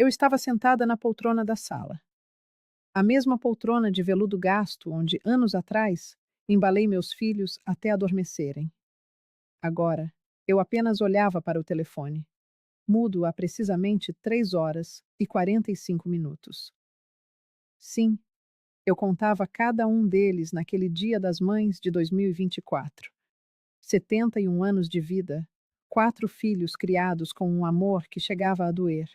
Eu estava sentada na poltrona da sala. A mesma poltrona de veludo gasto onde, anos atrás, embalei meus filhos até adormecerem. Agora, eu apenas olhava para o telefone, mudo há precisamente 3 horas e 45 minutos. Sim, eu contava cada um deles naquele Dia das Mães de 2024. 71 anos de vida, 4 filhos criados com um amor que chegava a doer.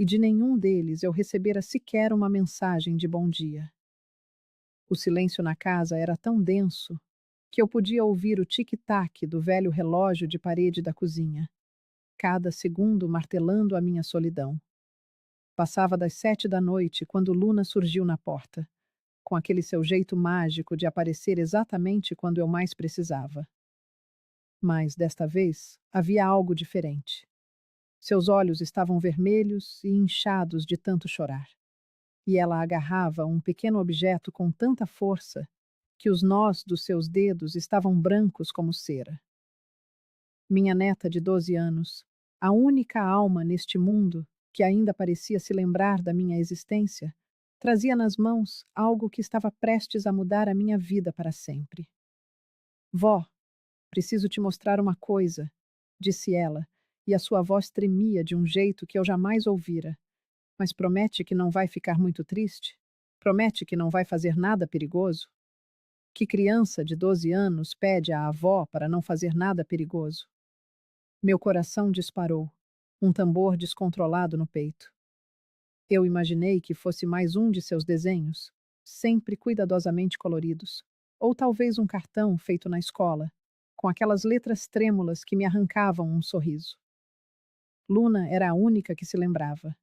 E de nenhum deles eu recebera sequer uma mensagem de bom dia. O silêncio na casa era tão denso que eu podia ouvir o tic-tac do velho relógio de parede da cozinha, cada segundo martelando a minha solidão. Passava das 7 da noite quando Luna surgiu na porta, com aquele seu jeito mágico de aparecer exatamente quando eu mais precisava. Mas, desta vez, havia algo diferente. Seus olhos estavam vermelhos e inchados de tanto chorar. E ela agarrava um pequeno objeto com tanta força que os nós dos seus dedos estavam brancos como cera. Minha neta de 12 anos, a única alma neste mundo que ainda parecia se lembrar da minha existência, trazia nas mãos algo que estava prestes a mudar a minha vida para sempre. Vó, preciso te mostrar uma coisa, disse ela, e a sua voz tremia de um jeito que eu jamais ouvira. Mas promete que não vai ficar muito triste? Promete que não vai fazer nada perigoso? Que criança de 12 anos pede à avó para não fazer nada perigoso? Meu coração disparou, um tambor descontrolado no peito. Eu imaginei que fosse mais um de seus desenhos, sempre cuidadosamente coloridos, ou talvez um cartão feito na escola, com aquelas letras trêmulas que me arrancavam um sorriso. Luna era a única que se lembrava.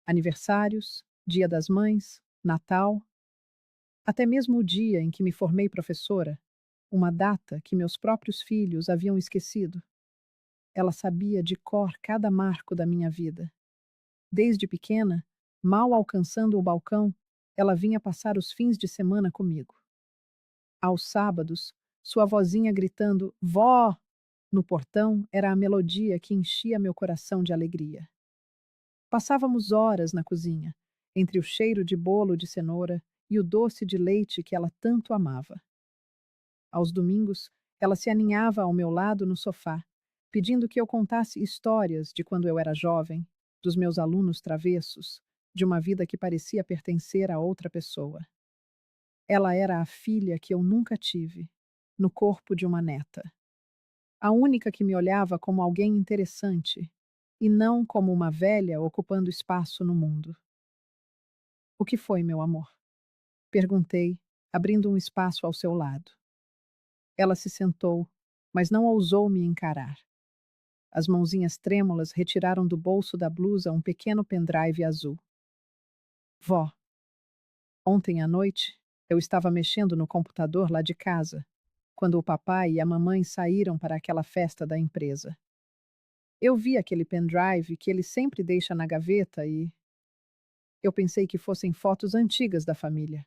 Aniversários, Dia das Mães, Natal, até mesmo o dia em que me formei professora, uma data que meus próprios filhos haviam esquecido. Ela sabia de cor cada marco da minha vida. Desde pequena, mal alcançando o balcão, ela vinha passar os fins de semana comigo. Aos sábados, sua vozinha gritando "Vó!" no portão era a melodia que enchia meu coração de alegria. Passávamos horas na cozinha, entre o cheiro de bolo de cenoura e o doce de leite que ela tanto amava. Aos domingos, ela se aninhava ao meu lado no sofá, pedindo que eu contasse histórias de quando eu era jovem, dos meus alunos travessos, de uma vida que parecia pertencer a outra pessoa. Ela era a filha que eu nunca tive, no corpo de uma neta. A única que me olhava como alguém interessante, e não como uma velha ocupando espaço no mundo. O que foi, meu amor? Perguntei, abrindo um espaço ao seu lado. Ela se sentou, mas não ousou me encarar. As mãozinhas trêmulas retiraram do bolso da blusa um pequeno pendrive azul. Vó, ontem à noite eu estava mexendo no computador lá de casa, quando o papai e a mamãe saíram para aquela festa da empresa. Eu vi aquele pendrive que ele sempre deixa na gaveta e eu pensei que fossem fotos antigas da família.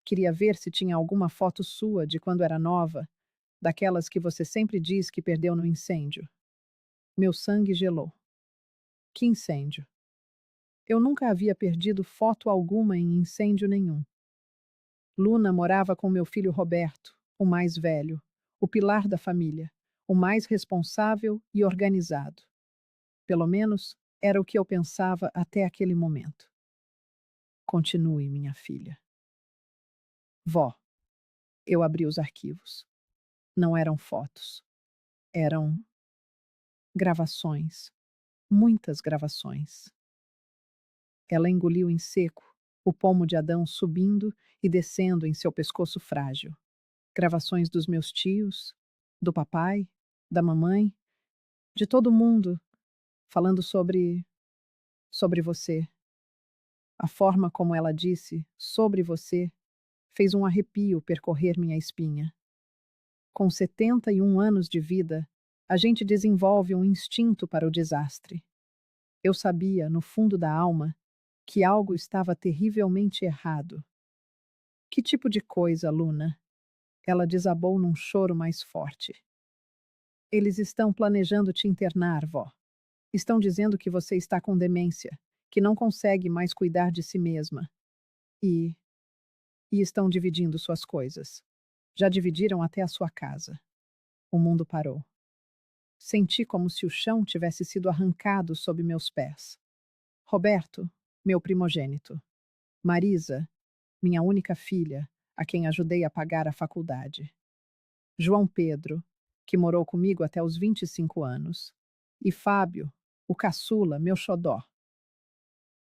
Queria ver se tinha alguma foto sua de quando era nova, daquelas que você sempre diz que perdeu no incêndio. Meu sangue gelou. Que incêndio? Eu nunca havia perdido foto alguma em incêndio nenhum. Luna morava com meu filho Roberto, o mais velho, o pilar da família, o mais responsável e organizado. Pelo menos, era o que eu pensava até aquele momento. Continue, minha filha. Vó, eu abri os arquivos. Não eram fotos. Eram gravações. Muitas gravações. Ela engoliu em seco, o pomo de Adão subindo e descendo em seu pescoço frágil. Gravações dos meus tios, do papai, da mamãe, de todo mundo, falando sobre você. A forma como ela disse sobre você fez um arrepio percorrer minha espinha. Com 71 anos de vida, a gente desenvolve um instinto para o desastre. Eu sabia, no fundo da alma, que algo estava terrivelmente errado. Que tipo de coisa, Luna? Ela desabou num choro mais forte. Eles estão planejando te internar, vó. Estão dizendo que você está com demência que não consegue mais cuidar de si mesma. E, e estão dividindo suas coisas. Já dividiram até a sua casa. O mundo parou. Senti como se o chão tivesse sido arrancado sob meus pés. Roberto, meu primogênito. Marisa, minha única filha, a quem ajudei a pagar a faculdade. João Pedro, que morou comigo até os 25 anos. E Fábio, o caçula, meu xodó.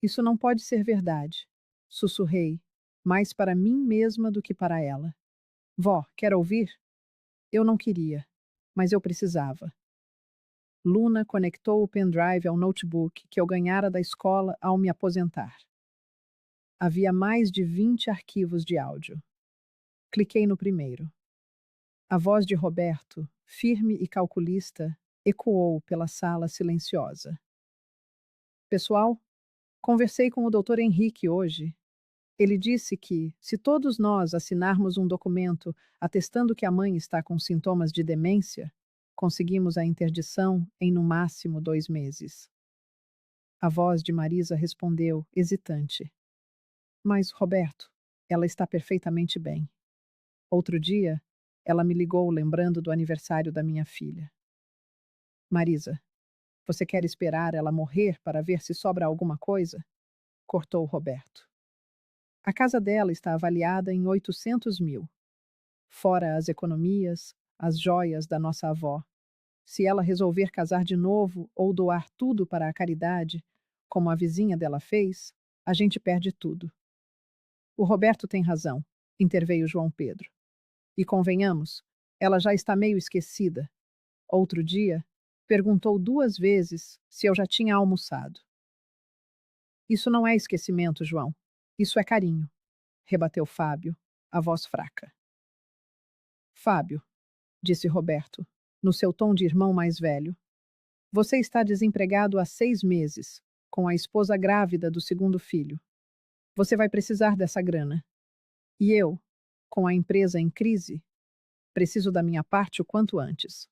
Isso não pode ser verdade, sussurrei, mais para mim mesma do que para ela. Vó, quer ouvir? Eu não queria, mas eu precisava. Luna conectou o pendrive ao notebook que eu ganhara da escola ao me aposentar. Havia mais de 20 arquivos de áudio. Cliquei no primeiro. A voz de Roberto, firme e calculista, ecoou pela sala silenciosa. Pessoal, conversei com o Dr. Henrique hoje. Ele disse que, se todos nós assinarmos um documento atestando que a mãe está com sintomas de demência, conseguimos a interdição em no máximo 2 meses. A voz de Marisa respondeu, hesitante. Mas, Roberto, ela está perfeitamente bem. Outro dia, ela me ligou lembrando do aniversário da minha filha. Marisa, você quer esperar ela morrer para ver se sobra alguma coisa? Cortou Roberto. A casa dela está avaliada em 800 mil. Fora as economias, as joias da nossa avó. Se ela resolver casar de novo ou doar tudo para a caridade, como a vizinha dela fez, a gente perde tudo. O Roberto tem razão, interveio João Pedro. E convenhamos, ela já está meio esquecida. Outro dia, perguntou 2 vezes se eu já tinha almoçado. Isso não é esquecimento, João. Isso é carinho, rebateu Fábio, a voz fraca. Fábio, disse Roberto, no seu tom de irmão mais velho, você está desempregado há 6 meses, com a esposa grávida do segundo filho. Você vai precisar dessa grana. E eu, com a empresa em crise, preciso da minha parte o quanto antes.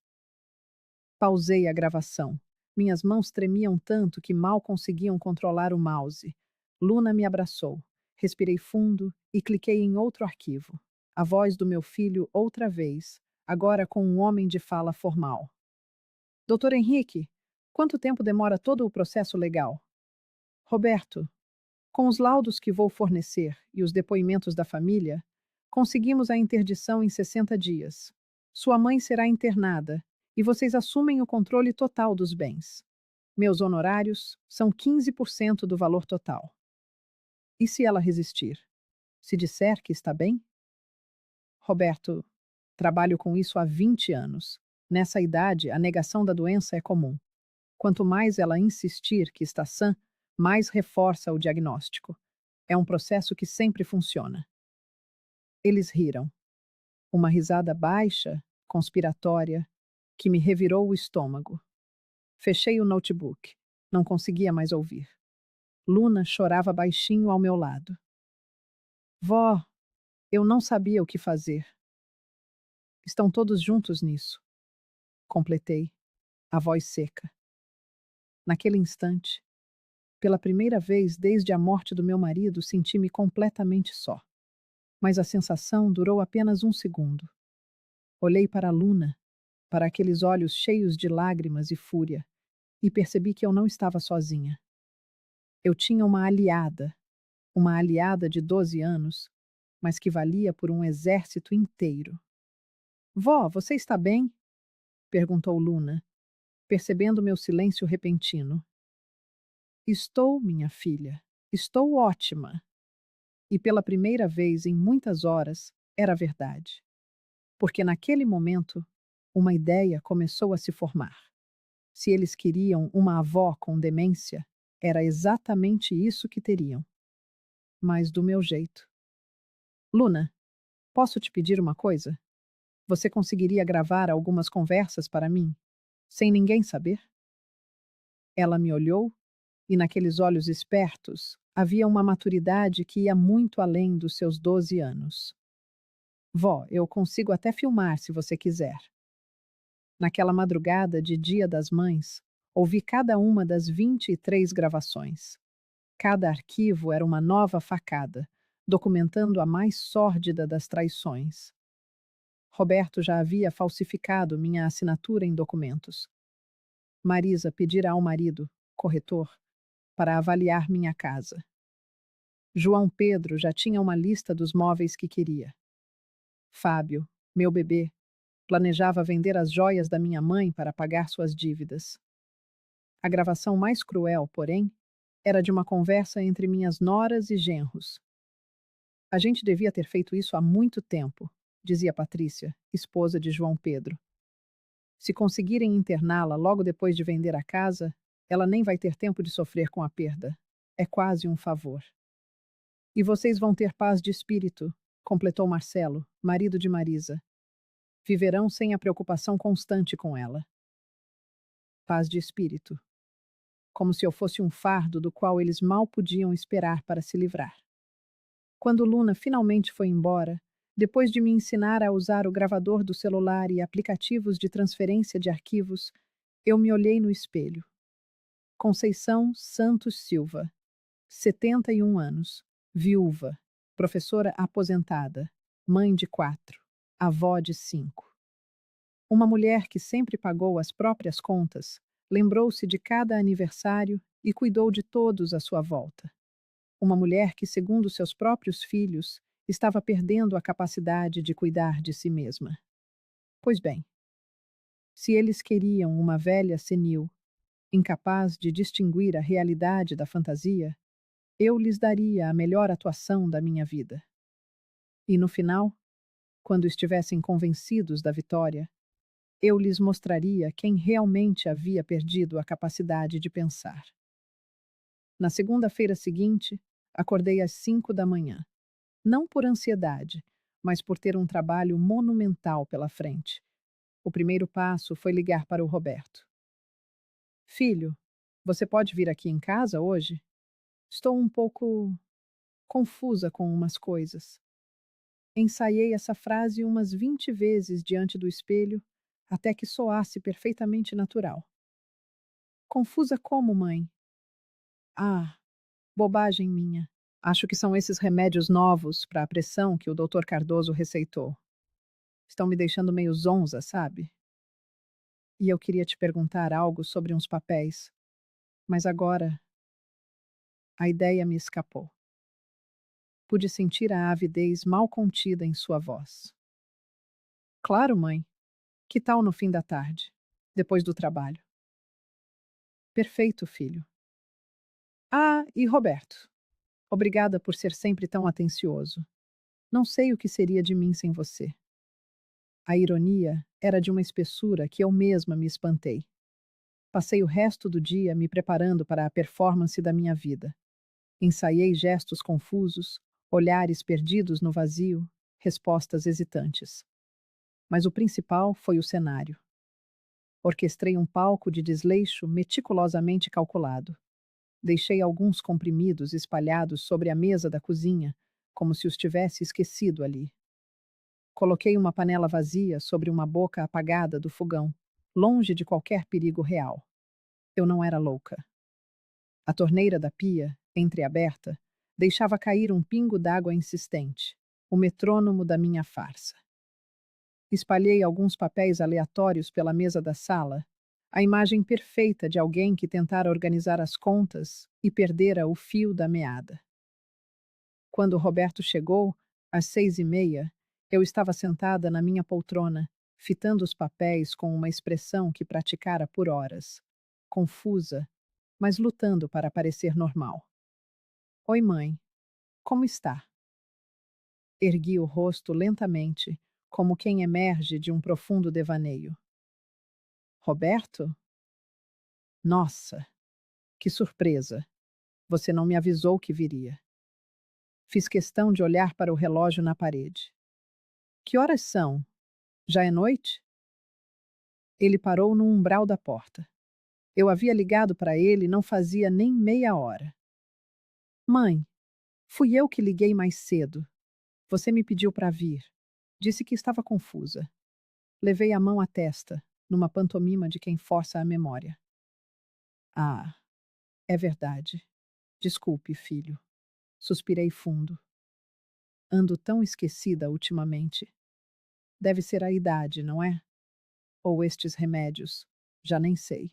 Pausei a gravação. Minhas mãos tremiam tanto que mal conseguiam controlar o mouse. Luna me abraçou. Respirei fundo e cliquei em outro arquivo. A voz do meu filho outra vez, agora com um homem de fala formal. Doutor Henrique, quanto tempo demora todo o processo legal? Roberto, com os laudos que vou fornecer e os depoimentos da família, conseguimos a interdição em 60 dias. Sua mãe será internada e vocês assumem o controle total dos bens. Meus honorários são 15% do valor total. E se ela resistir? Se disser que está bem? Roberto, trabalho com isso há 20 anos. Nessa idade, a negação da doença é comum. Quanto mais ela insistir que está sã, mais reforça o diagnóstico. É um processo que sempre funciona. Eles riram. Uma risada baixa, conspiratória, que me revirou o estômago. Fechei o notebook. Não conseguia mais ouvir. Luna chorava baixinho ao meu lado. Vó, eu não sabia o que fazer. Estão todos juntos nisso. Completei, a voz seca. Naquele instante, pela primeira vez desde a morte do meu marido, senti-me completamente só. Mas a sensação durou apenas um segundo. Olhei para a Luna, para aqueles olhos cheios de lágrimas e fúria, e percebi que eu não estava sozinha. Eu tinha uma aliada de 12 anos, mas que valia por um exército inteiro. Vó, você está bem? Perguntou Luna, percebendo meu silêncio repentino. Estou, minha filha, estou ótima. E pela primeira vez em muitas horas, era verdade. Porque naquele momento, uma ideia começou a se formar. Se eles queriam uma avó com demência, era exatamente isso que teriam. Mas do meu jeito. Luna, posso te pedir uma coisa? Você conseguiria gravar algumas conversas para mim, sem ninguém saber? Ela me olhou, e naqueles olhos espertos havia uma maturidade que ia muito além dos seus 12 anos. Vó, eu consigo até filmar se você quiser. Naquela madrugada de Dia das Mães, ouvi cada uma das 23 gravações. Cada arquivo era uma nova facada, documentando a mais sórdida das traições. Roberto já havia falsificado minha assinatura em documentos. Marisa pedira ao marido, corretor, para avaliar minha casa. João Pedro já tinha uma lista dos móveis que queria. Fábio, meu bebê, planejava vender as joias da minha mãe para pagar suas dívidas. A gravação mais cruel, porém, era de uma conversa entre minhas noras e genros. A gente devia ter feito isso há muito tempo, dizia Patrícia, esposa de João Pedro. Se conseguirem interná-la logo depois de vender a casa, ela nem vai ter tempo de sofrer com a perda. É quase um favor. E vocês vão ter paz de espírito, completou Marcelo, marido de Marisa. Viverão sem a preocupação constante com ela. Paz de espírito. Como se eu fosse um fardo do qual eles mal podiam esperar para se livrar. Quando Luna finalmente foi embora, depois de me ensinar a usar o gravador do celular e aplicativos de transferência de arquivos, eu me olhei no espelho. Conceição Santos Silva, 71 anos, viúva, professora aposentada, mãe de 4, avó de 5. Uma mulher que sempre pagou as próprias contas, lembrou-se de cada aniversário e cuidou de todos à sua volta. Uma mulher que, segundo seus próprios filhos, estava perdendo a capacidade de cuidar de si mesma. Pois bem, se eles queriam uma velha senil, incapaz de distinguir a realidade da fantasia, eu lhes daria a melhor atuação da minha vida. E no final, quando estivessem convencidos da vitória, eu lhes mostraria quem realmente havia perdido a capacidade de pensar. Na segunda-feira seguinte, acordei às 5 da manhã. Não por ansiedade, mas por ter um trabalho monumental pela frente. O primeiro passo foi ligar para o Roberto. Filho, você pode vir aqui em casa hoje? Estou um pouco confusa com umas coisas. Ensaiei essa frase umas 20 vezes diante do espelho, até que soasse perfeitamente natural. Confusa como, mãe? Ah, bobagem minha. Acho que são esses remédios novos para a pressão que o Dr. Cardoso receitou. Estão me deixando meio zonza, sabe? E eu queria te perguntar algo sobre uns papéis, mas agora a ideia me escapou. Pude sentir a avidez mal contida em sua voz. Claro, mãe. Que tal no fim da tarde, depois do trabalho? Perfeito, filho. Ah, e Roberto. Obrigada por ser sempre tão atencioso. Não sei o que seria de mim sem você. A ironia era de uma espessura que eu mesma me espantei. Passei o resto do dia me preparando para a performance da minha vida. Ensaiei gestos confusos, olhares perdidos no vazio, respostas hesitantes. Mas o principal foi o cenário. Orquestrei um palco de desleixo meticulosamente calculado. Deixei alguns comprimidos espalhados sobre a mesa da cozinha, como se os tivesse esquecido ali. Coloquei uma panela vazia sobre uma boca apagada do fogão, longe de qualquer perigo real. Eu não era louca. A torneira da pia, entreaberta, deixava cair um pingo d'água insistente, o metrônomo da minha farsa. Espalhei alguns papéis aleatórios pela mesa da sala, a imagem perfeita de alguém que tentara organizar as contas e perdera o fio da meada. Quando Roberto chegou, às 6h30, eu estava sentada na minha poltrona, fitando os papéis com uma expressão que praticara por horas, confusa, mas lutando para parecer normal. Oi, mãe. Como está? Ergui o rosto lentamente, como quem emerge de um profundo devaneio. Roberto? Nossa, que surpresa! Você não me avisou que viria. Fiz questão de olhar para o relógio na parede. Que horas são? Já é noite? Ele parou no umbral da porta. Eu havia ligado para ele não fazia nem meia hora. Mãe, fui eu que liguei mais cedo. Você me pediu para vir. Disse que estava confusa. Levei a mão à testa, numa pantomima de quem força a memória. Ah, é verdade. Desculpe, filho. Suspirei fundo. Ando tão esquecida ultimamente. Deve ser a idade, não é? Ou estes remédios. Já nem sei.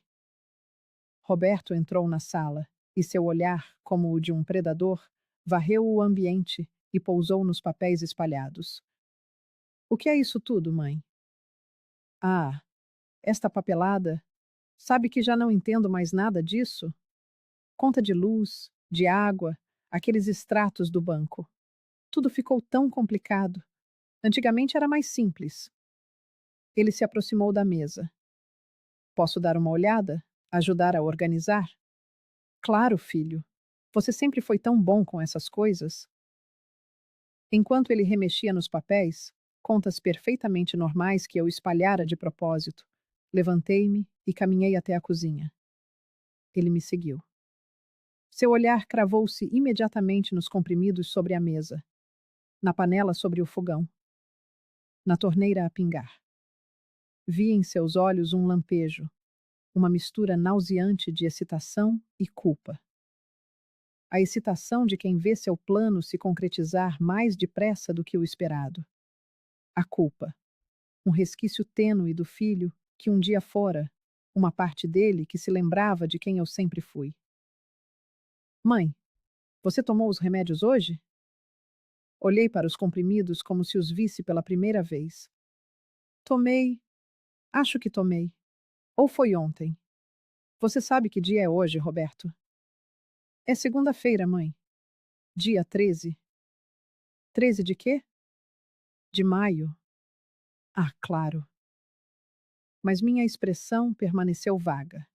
Roberto entrou na sala e seu olhar, como o de um predador, varreu o ambiente e pousou nos papéis espalhados. O que é isso tudo, mãe? Ah, esta papelada. Sabe que já não entendo mais nada disso? Conta de luz, de água, aqueles extratos do banco. Tudo ficou tão complicado. Antigamente era mais simples. Ele se aproximou da mesa. Posso dar uma olhada? Ajudar a organizar? Claro, filho. Você sempre foi tão bom com essas coisas. Enquanto ele remexia nos papéis, contas perfeitamente normais que eu espalhara de propósito, levantei-me e caminhei até a cozinha. Ele me seguiu. Seu olhar cravou-se imediatamente nos comprimidos sobre a mesa, na panela sobre o fogão, na torneira a pingar. Vi em seus olhos um lampejo, uma mistura nauseante de excitação e culpa. A excitação de quem vê seu plano se concretizar mais depressa do que o esperado. A culpa, um resquício tênue do filho que um dia fora, uma parte dele que se lembrava de quem eu sempre fui. Mãe, você tomou os remédios hoje? Olhei para os comprimidos como se os visse pela primeira vez. Tomei. Acho que tomei. Ou foi ontem? Você sabe que dia é hoje, Roberto? É segunda-feira, mãe. Dia 13. 13 de quê? De maio. Ah, claro. Mas minha expressão permaneceu vaga.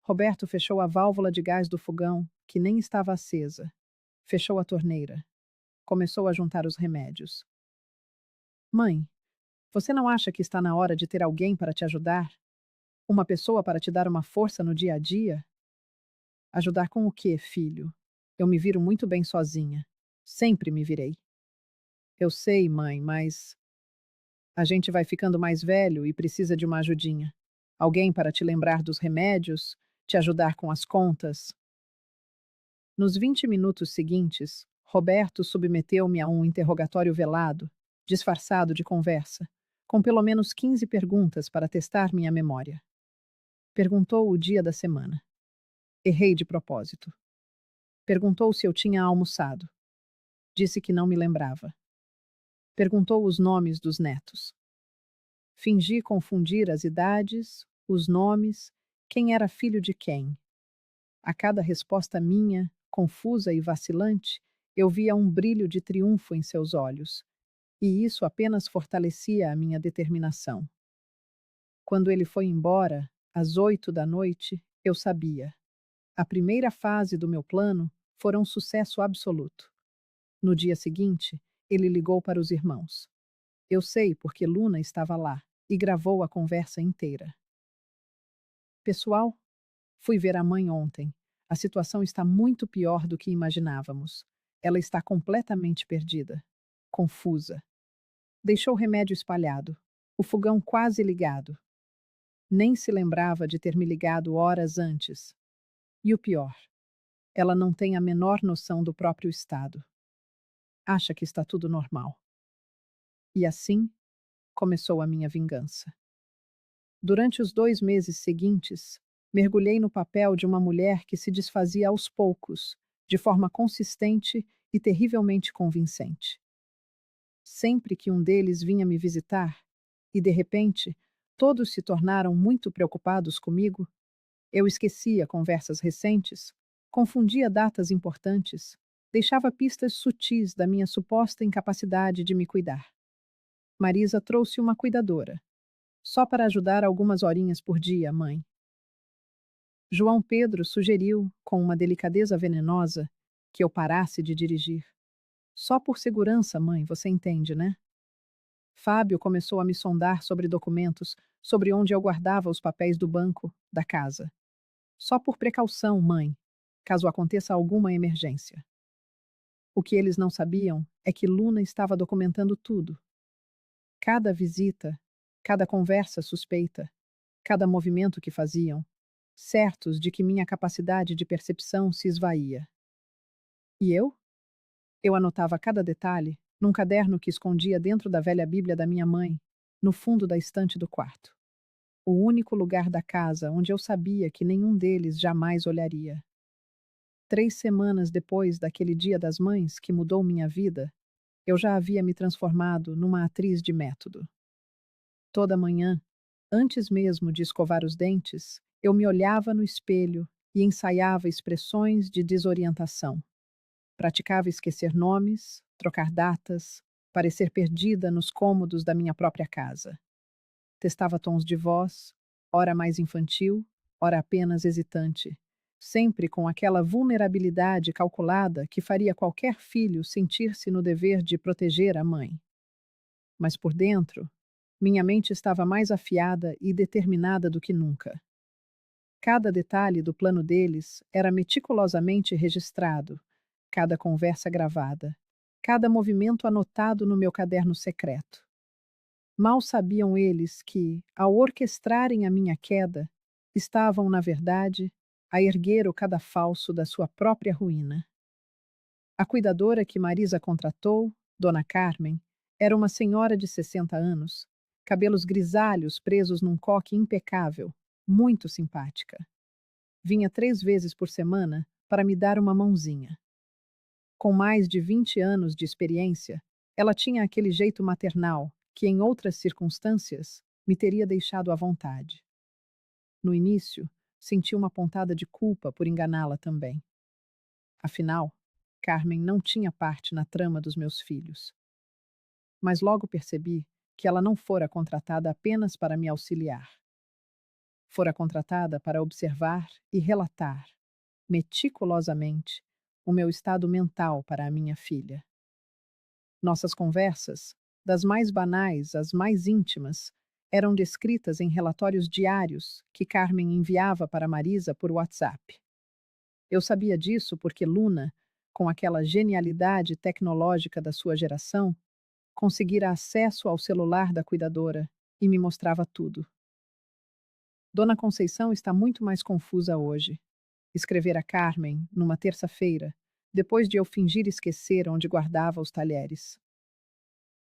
Roberto fechou a válvula de gás do fogão, que nem estava acesa. Fechou a torneira. Começou a juntar os remédios. Mãe, você não acha que está na hora de ter alguém para te ajudar? Uma pessoa para te dar uma força no dia a dia? Ajudar com o quê, filho? Eu me viro muito bem sozinha. Sempre me virei. Eu sei, mãe, mas a gente vai ficando mais velho e precisa de uma ajudinha. Alguém para te lembrar dos remédios, te ajudar com as contas. Nos 20 minutos seguintes, Roberto submeteu-me a um interrogatório velado, disfarçado de conversa, com pelo menos 15 perguntas para testar minha memória. Perguntou o dia da semana. Errei de propósito. Perguntou se eu tinha almoçado. Disse que não me lembrava. Perguntou os nomes dos netos. Fingi confundir as idades, os nomes, quem era filho de quem. A cada resposta minha, confusa e vacilante, eu via um brilho de triunfo em seus olhos, e isso apenas fortalecia a minha determinação. Quando ele foi embora, às 8 da noite, eu sabia. A primeira fase do meu plano fora um sucesso absoluto. No dia seguinte, ele ligou para os irmãos. Eu sei porque Luna estava lá e gravou a conversa inteira. Pessoal, fui ver a mãe ontem. A situação está muito pior do que imaginávamos. Ela está completamente perdida, confusa. Deixou o remédio espalhado, o fogão quase ligado. Nem se lembrava de ter me ligado horas antes. E o pior, ela não tem a menor noção do próprio estado. Acha que está tudo normal. E assim começou a minha vingança. Durante os 2 meses seguintes, mergulhei no papel de uma mulher que se desfazia aos poucos, de forma consistente e terrivelmente convincente. Sempre que um deles vinha me visitar, e de repente todos se tornaram muito preocupados comigo, eu esquecia conversas recentes, confundia datas importantes, deixava pistas sutis da minha suposta incapacidade de me cuidar. Marisa trouxe uma cuidadora. Só para ajudar algumas horinhas por dia, mãe. João Pedro sugeriu, com uma delicadeza venenosa, que eu parasse de dirigir. Só por segurança, mãe, você entende, né? Fábio começou a me sondar sobre documentos, sobre onde eu guardava os papéis do banco, da casa. Só por precaução, mãe, caso aconteça alguma emergência. O que eles não sabiam é que Luna estava documentando tudo. Cada visita, cada conversa suspeita, cada movimento que faziam, certos de que minha capacidade de percepção se esvaía. E eu? Eu anotava cada detalhe num caderno que escondia dentro da velha Bíblia da minha mãe, no fundo da estante do quarto. O único lugar da casa onde eu sabia que nenhum deles jamais olharia. 3 semanas depois daquele Dia das Mães que mudou minha vida, eu já havia me transformado numa atriz de método. Toda manhã, antes mesmo de escovar os dentes, eu me olhava no espelho e ensaiava expressões de desorientação. Praticava esquecer nomes, trocar datas, parecer perdida nos cômodos da minha própria casa. Testava tons de voz, ora mais infantil, ora apenas hesitante, sempre com aquela vulnerabilidade calculada que faria qualquer filho sentir-se no dever de proteger a mãe. Mas por dentro, minha mente estava mais afiada e determinada do que nunca. Cada detalhe do plano deles era meticulosamente registrado, cada conversa gravada, cada movimento anotado no meu caderno secreto. Mal sabiam eles que, ao orquestrarem a minha queda, estavam, na verdade, a erguer o cadafalso da sua própria ruína. A cuidadora que Marisa contratou, Dona Carmen, era uma senhora de 60 anos, cabelos grisalhos presos num coque impecável, muito simpática. Vinha 3 vezes por semana para me dar uma mãozinha. Com mais de 20 anos de experiência, ela tinha aquele jeito maternal que, em outras circunstâncias, me teria deixado à vontade. No início, senti uma pontada de culpa por enganá-la também. Afinal, Carmen não tinha parte na trama dos meus filhos. Mas logo percebi que ela não fora contratada apenas para me auxiliar. Fora contratada para observar e relatar, meticulosamente, o meu estado mental para a minha filha. Nossas conversas, das mais banais às mais íntimas, eram descritas em relatórios diários que Carmen enviava para Marisa por WhatsApp. Eu sabia disso porque Luna, com aquela genialidade tecnológica da sua geração, conseguira acesso ao celular da cuidadora e me mostrava tudo. Dona Conceição está muito mais confusa hoje, escrevera Carmen numa terça-feira, depois de eu fingir esquecer onde guardava os talheres.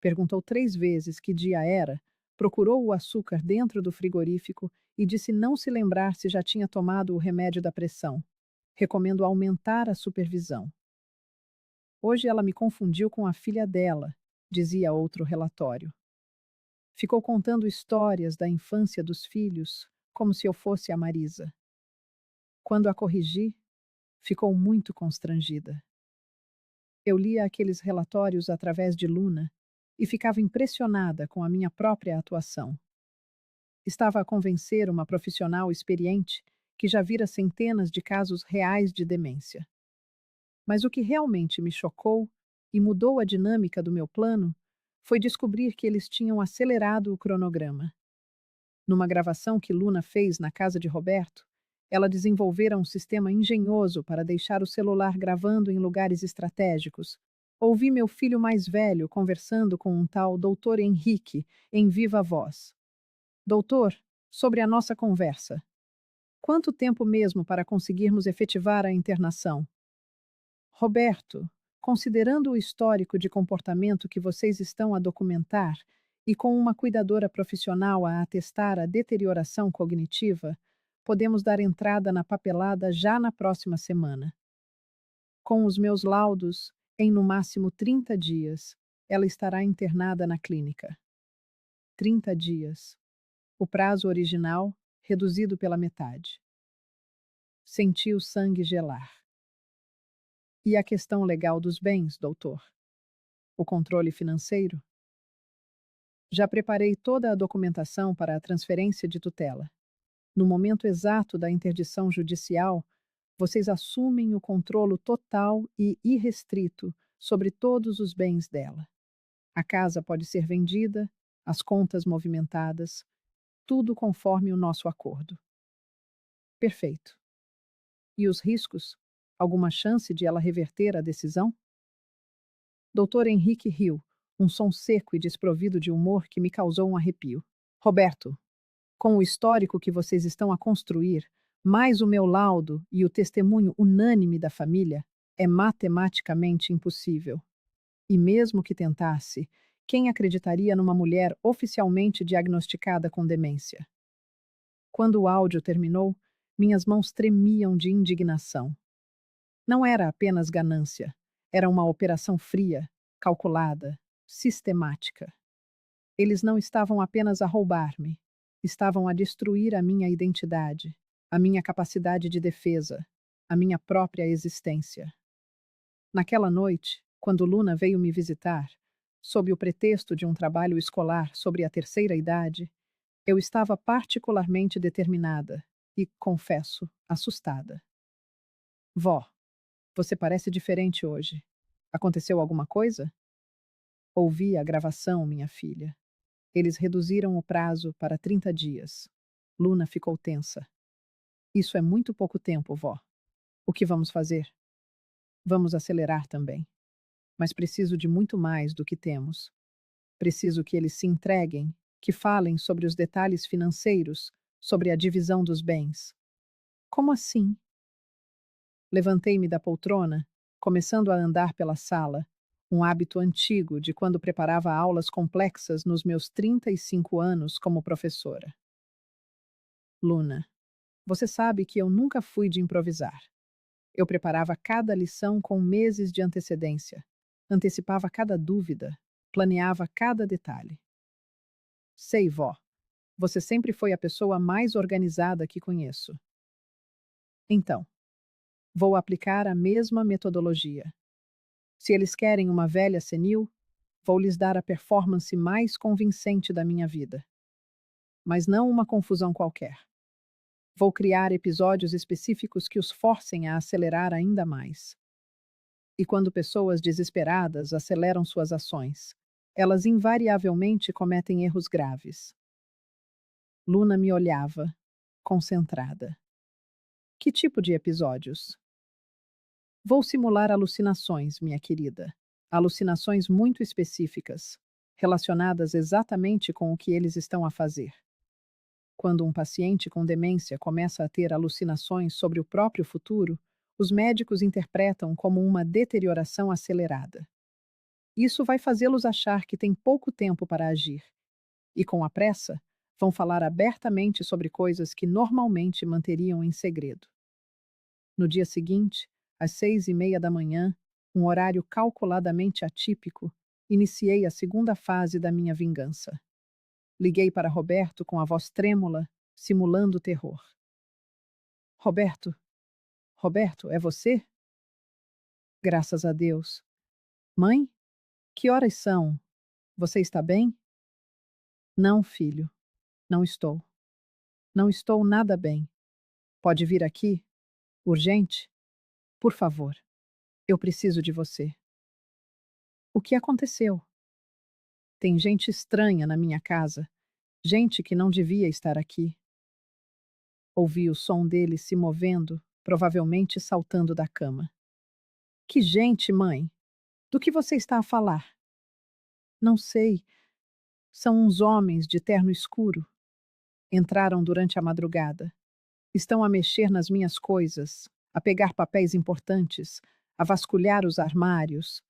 Perguntou 3 vezes que dia era, procurou o açúcar dentro do frigorífico e disse não se lembrar se já tinha tomado o remédio da pressão. Recomendo aumentar a supervisão. Hoje ela me confundiu com a filha dela, dizia outro relatório. Ficou contando histórias da infância dos filhos, como se eu fosse a Marisa. Quando a corrigi, ficou muito constrangida. Eu lia aqueles relatórios através de Luna e ficava impressionada com a minha própria atuação. Estava a convencer uma profissional experiente que já vira centenas de casos reais de demência. Mas o que realmente me chocou e mudou a dinâmica do meu plano foi descobrir que eles tinham acelerado o cronograma. Numa gravação que Luna fez na casa de Roberto, ela desenvolvera um sistema engenhoso para deixar o celular gravando em lugares estratégicos. Ouvi meu filho mais velho conversando com um tal Doutor Henrique em viva voz. Doutor, sobre a nossa conversa. Quanto tempo mesmo para conseguirmos efetivar a internação? Roberto, considerando o histórico de comportamento que vocês estão a documentar e com uma cuidadora profissional a atestar a deterioração cognitiva, podemos dar entrada na papelada já na próxima semana. Com os meus laudos, em no máximo 30 dias, ela estará internada na clínica. 30 dias. O prazo original, reduzido pela metade. Senti o sangue gelar. E a questão legal dos bens, doutor? O controle financeiro? Já preparei toda a documentação para a transferência de tutela. No momento exato da interdição judicial, vocês assumem o controle total e irrestrito sobre todos os bens dela. A casa pode ser vendida, as contas movimentadas, tudo conforme o nosso acordo. Perfeito. E os riscos? Alguma chance de ela reverter a decisão? Dr. Henrique riu, um som seco e desprovido de humor que me causou um arrepio. Roberto, com o histórico que vocês estão a construir, Mas o meu laudo e o testemunho unânime da família é matematicamente impossível. E mesmo que tentasse, quem acreditaria numa mulher oficialmente diagnosticada com demência? Quando o áudio terminou, minhas mãos tremiam de indignação. Não era apenas ganância, era uma operação fria, calculada, sistemática. Eles não estavam apenas a roubar-me, estavam a destruir a minha identidade, a minha capacidade de defesa, a minha própria existência. Naquela noite, quando Luna veio me visitar, sob o pretexto de um trabalho escolar sobre a terceira idade, eu estava particularmente determinada e, confesso, assustada. Vó, você parece diferente hoje. Aconteceu alguma coisa? Ouvi a gravação, minha filha. Eles reduziram o prazo para 30 dias. Luna ficou tensa. Isso é muito pouco tempo, vó. O que vamos fazer? Vamos acelerar também. Mas preciso de muito mais do que temos. Preciso que eles se entreguem, que falem sobre os detalhes financeiros, sobre a divisão dos bens. Como assim? Levantei-me da poltrona, começando a andar pela sala, um hábito antigo de quando preparava aulas complexas nos meus 35 anos como professora. Luna, você sabe que eu nunca fui de improvisar. Eu preparava cada lição com meses de antecedência, antecipava cada dúvida, planeava cada detalhe. Sei, vó, você sempre foi a pessoa mais organizada que conheço. Então, vou aplicar a mesma metodologia. Se eles querem uma velha senil, vou lhes dar a performance mais convincente da minha vida. Mas não uma confusão qualquer. Vou criar episódios específicos que os forcem a acelerar ainda mais. E quando pessoas desesperadas aceleram suas ações, elas invariavelmente cometem erros graves. Luna me olhava, concentrada. Que tipo de episódios? Vou simular alucinações, minha querida. Alucinações muito específicas, relacionadas exatamente com o que eles estão a fazer. Quando um paciente com demência começa a ter alucinações sobre o próprio futuro, os médicos interpretam como uma deterioração acelerada. Isso vai fazê-los achar que têm pouco tempo para agir, e com a pressa, vão falar abertamente sobre coisas que normalmente manteriam em segredo. No dia seguinte, às 6:30 da manhã, um horário calculadamente atípico, iniciei a segunda fase da minha vingança. Liguei para Roberto com a voz trêmula, simulando terror. Roberto, Roberto, é você? Graças a Deus. Mãe? Que horas são? Você está bem? Não, filho. Não estou. Não estou nada bem. Pode vir aqui? Urgente? Por favor. Eu preciso de você. O que aconteceu? Tem gente estranha na minha casa. Gente que não devia estar aqui. Ouvi o som dele se movendo, provavelmente saltando da cama. Que gente, mãe? Do que você está a falar? Não sei. São uns homens de terno escuro. Entraram durante a madrugada. Estão a mexer nas minhas coisas, a pegar papéis importantes, a vasculhar os armários.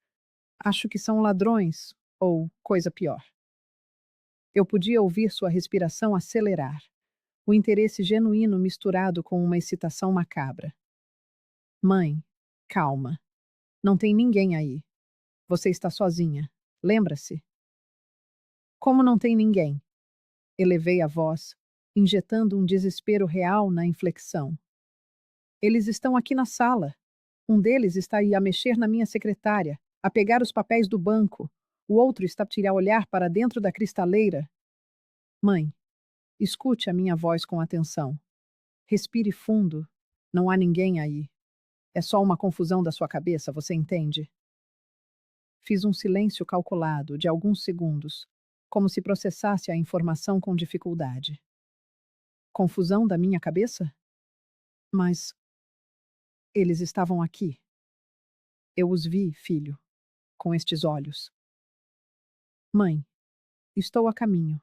Acho que são ladrões, ou coisa pior. Eu podia ouvir sua respiração acelerar, o interesse genuíno misturado com uma excitação macabra. Mãe, calma. Não tem ninguém aí. Você está sozinha. Lembra-se? Como não tem ninguém? Elevei a voz, injetando um desespero real na inflexão. Eles estão aqui na sala. Um deles está aí a mexer na minha secretária, a pegar os papéis do banco. O outro está a olhar para dentro da cristaleira. Mãe, escute a minha voz com atenção. Respire fundo. Não há ninguém aí. É só uma confusão da sua cabeça, você entende? Fiz um silêncio calculado, de alguns segundos, como se processasse a informação com dificuldade. Confusão da minha cabeça? Mas eles estavam aqui. Eu os vi, filho, com estes olhos. Mãe, estou a caminho.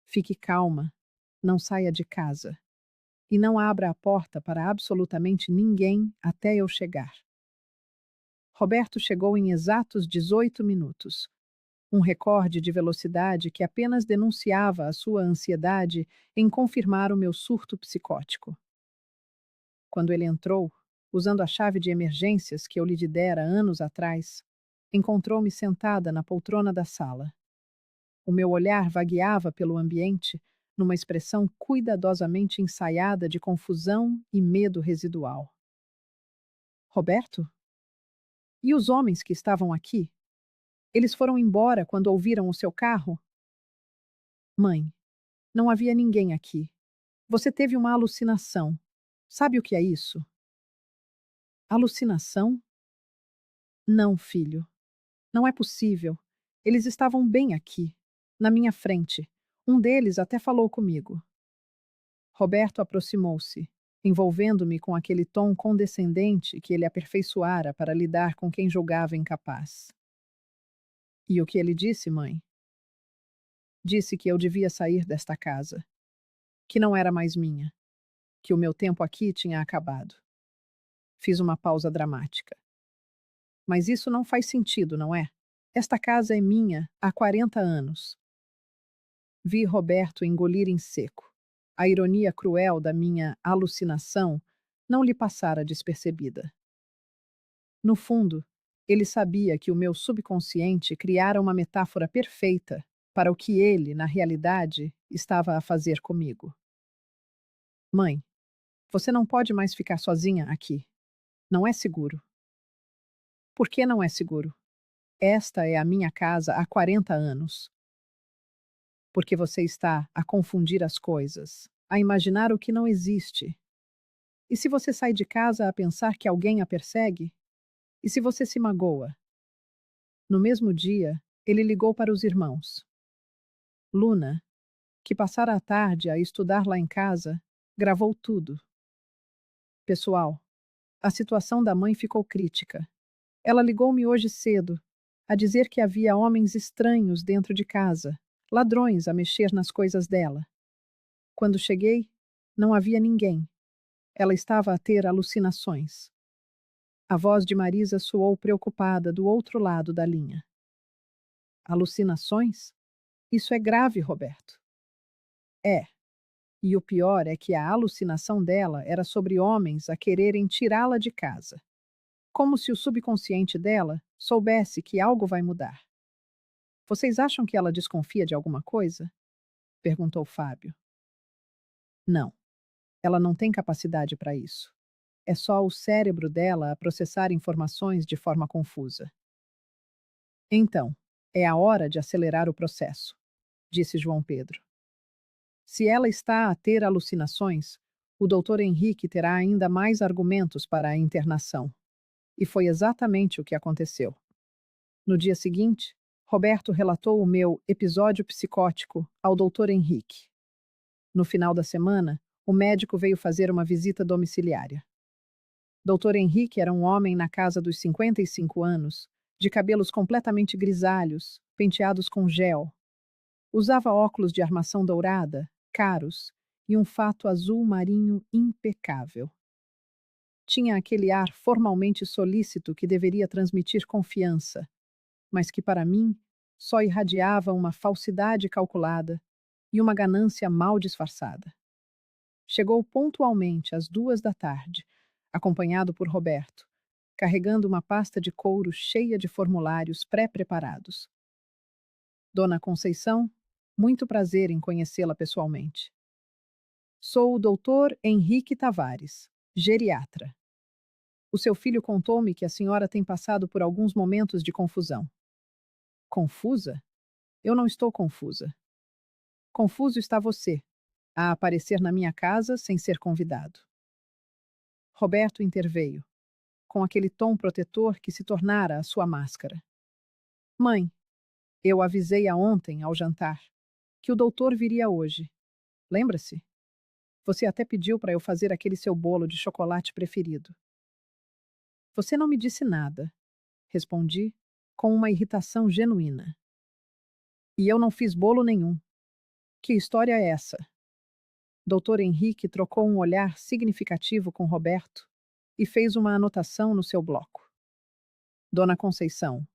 Fique calma. Não saia de casa. e não abra a porta para absolutamente ninguém até eu chegar. Roberto chegou em exatos 18 minutos. Um recorde de velocidade que apenas denunciava a sua ansiedade em confirmar o meu surto psicótico. Quando ele entrou, usando a chave de emergências que eu lhe dera anos atrás, encontrou-me sentada na poltrona da sala. O meu olhar vagueava pelo ambiente, numa expressão cuidadosamente ensaiada de confusão e medo residual. Roberto? E os homens que estavam aqui? Eles foram embora quando ouviram o seu carro? Mãe, não havia ninguém aqui. Você teve uma alucinação. Sabe o que é isso? Alucinação? Não, filho. Não é possível. Eles estavam bem aqui, na minha frente. Um deles até falou comigo. Roberto aproximou-se, envolvendo-me com aquele tom condescendente que ele aperfeiçoara para lidar com quem julgava incapaz. E o que ele disse, mãe? Disse que eu devia sair desta casa, que não era mais minha, que o meu tempo aqui tinha acabado. Fiz uma pausa dramática. Mas isso não faz sentido, não é? Esta casa é minha há 40 anos. Vi Roberto engolir em seco. A ironia cruel da minha alucinação não lhe passara despercebida. No fundo, ele sabia que o meu subconsciente criara uma metáfora perfeita para o que ele, na realidade, estava a fazer comigo. Mãe, você não pode mais ficar sozinha aqui. Não é seguro. Por que não é seguro? Esta é a minha casa há 40 anos. Porque você está a confundir as coisas, a imaginar o que não existe. E se você sai de casa a pensar que alguém a persegue? E se você se magoa? No mesmo dia, ele ligou para os irmãos. Luna, que passara a tarde a estudar lá em casa, gravou tudo. Pessoal, a situação da mãe ficou crítica. Ela ligou-me hoje cedo, a dizer que havia homens estranhos dentro de casa, ladrões a mexer nas coisas dela. Quando cheguei, não havia ninguém. Ela estava a ter alucinações. A voz de Marisa soou preocupada do outro lado da linha. Alucinações? Isso é grave, Roberto. É. E o pior é que a alucinação dela era sobre homens a quererem tirá-la de casa. Como se o subconsciente dela soubesse que algo vai mudar. Vocês acham que ela desconfia de alguma coisa? Perguntou Fábio. Não. Ela não tem capacidade para isso. É só o cérebro dela a processar informações de forma confusa. Então, é a hora de acelerar o processo, disse João Pedro. Se ela está a ter alucinações, o Dr. Henrique terá ainda mais argumentos para a internação. E foi exatamente o que aconteceu. No dia seguinte, Roberto relatou o meu episódio psicótico ao Dr. Henrique. No final da semana, o médico veio fazer uma visita domiciliária. Dr. Henrique era um homem na casa dos 55 anos, de cabelos completamente grisalhos, penteados com gel. Usava óculos de armação dourada, caros, e um fato azul marinho impecável. Tinha aquele ar formalmente solícito que deveria transmitir confiança, mas que para mim só irradiava uma falsidade calculada e uma ganância mal disfarçada. Chegou pontualmente às 2 da tarde, acompanhado por Roberto, carregando uma pasta de couro cheia de formulários pré-preparados. Dona Conceição, muito prazer em conhecê-la pessoalmente. Sou o Dr. Henrique Tavares, geriatra. O seu filho contou-me que a senhora tem passado por alguns momentos de confusão. Confusa? Eu não estou confusa. Confuso está você, a aparecer na minha casa sem ser convidado. Roberto interveio, com aquele tom protetor que se tornara a sua máscara. Mãe, eu avisei-a ontem, ao jantar, que o doutor viria hoje. Lembra-se? Você até pediu para eu fazer aquele seu bolo de chocolate preferido. Você não me disse nada, respondi, com uma irritação genuína. E eu não fiz bolo nenhum. Que história é essa? Doutor Henrique trocou um olhar significativo com Roberto e fez uma anotação no seu bloco. Dona Conceição,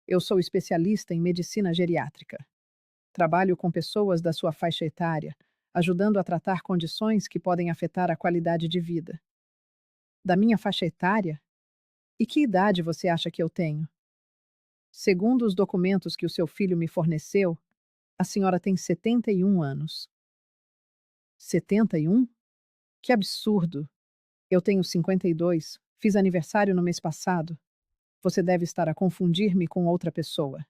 eu sou especialista em medicina geriátrica. Trabalho com pessoas da sua faixa etária, ajudando a tratar condições que podem afetar a qualidade de vida. Da minha faixa etária? E que idade você acha que eu tenho? Segundo os documentos que o seu filho me forneceu, a senhora tem 71 anos. 71? Que absurdo! Eu tenho 52, fiz aniversário no mês passado. Você deve estar a confundir-me com outra pessoa.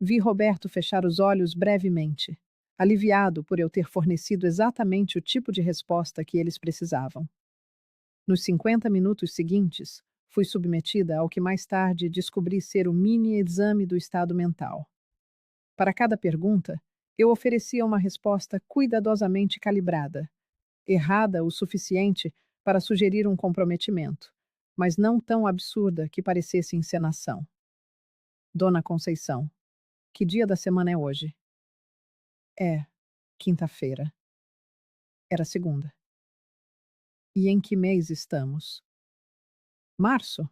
Vi Roberto fechar os olhos brevemente, aliviado por eu ter fornecido exatamente o tipo de resposta que eles precisavam. Nos 50 minutos seguintes, fui submetida ao que mais tarde descobri ser o mini-exame do estado mental. Para cada pergunta, eu oferecia uma resposta cuidadosamente calibrada, errada o suficiente para sugerir um comprometimento, mas não tão absurda que parecesse encenação. Dona Conceição, que dia da semana é hoje? É, quinta-feira. Era segunda. E em que mês estamos? Março?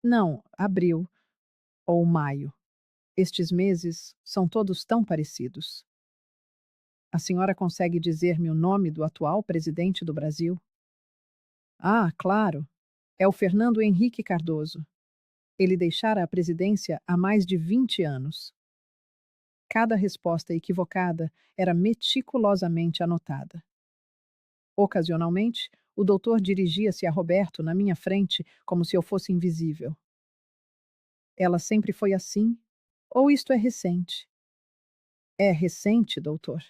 Não, abril ou maio. Estes meses são todos tão parecidos. A senhora consegue dizer-me o nome do atual presidente do Brasil? Ah, claro. É o Fernando Henrique Cardoso. Ele deixara a presidência há mais de 20 anos. Cada resposta equivocada era meticulosamente anotada. Ocasionalmente, o doutor dirigia-se a Roberto na minha frente como se eu fosse invisível. Ela sempre foi assim? Ou isto é recente? É recente, doutor.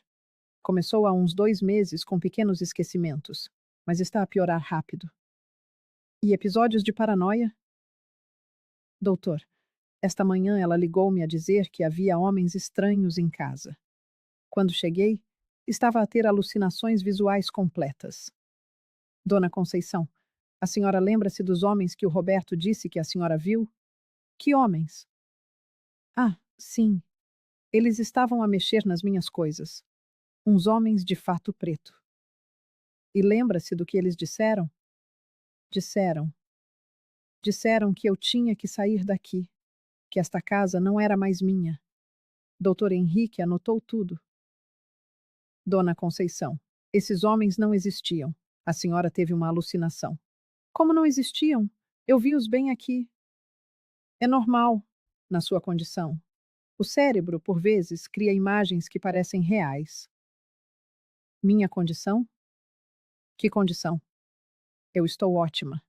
Começou há uns 2 meses com pequenos esquecimentos, mas está a piorar rápido. E episódios de paranoia? Doutor, esta manhã ela ligou-me a dizer que havia homens estranhos em casa. Quando cheguei, estava a ter alucinações visuais completas. Dona Conceição, a senhora lembra-se dos homens que o Roberto disse que a senhora viu? Que homens? Ah, sim. Eles estavam a mexer nas minhas coisas. Uns homens de fato preto. E lembra-se do que eles disseram? Disseram. Disseram que eu tinha que sair daqui, que esta casa não era mais minha. Doutor Henrique anotou tudo. Dona Conceição, esses homens não existiam. A senhora teve uma alucinação. Como não existiam? Eu vi-os bem aqui. É normal, na sua condição. O cérebro, por vezes, cria imagens que parecem reais. Minha condição? Que condição? Eu estou ótima.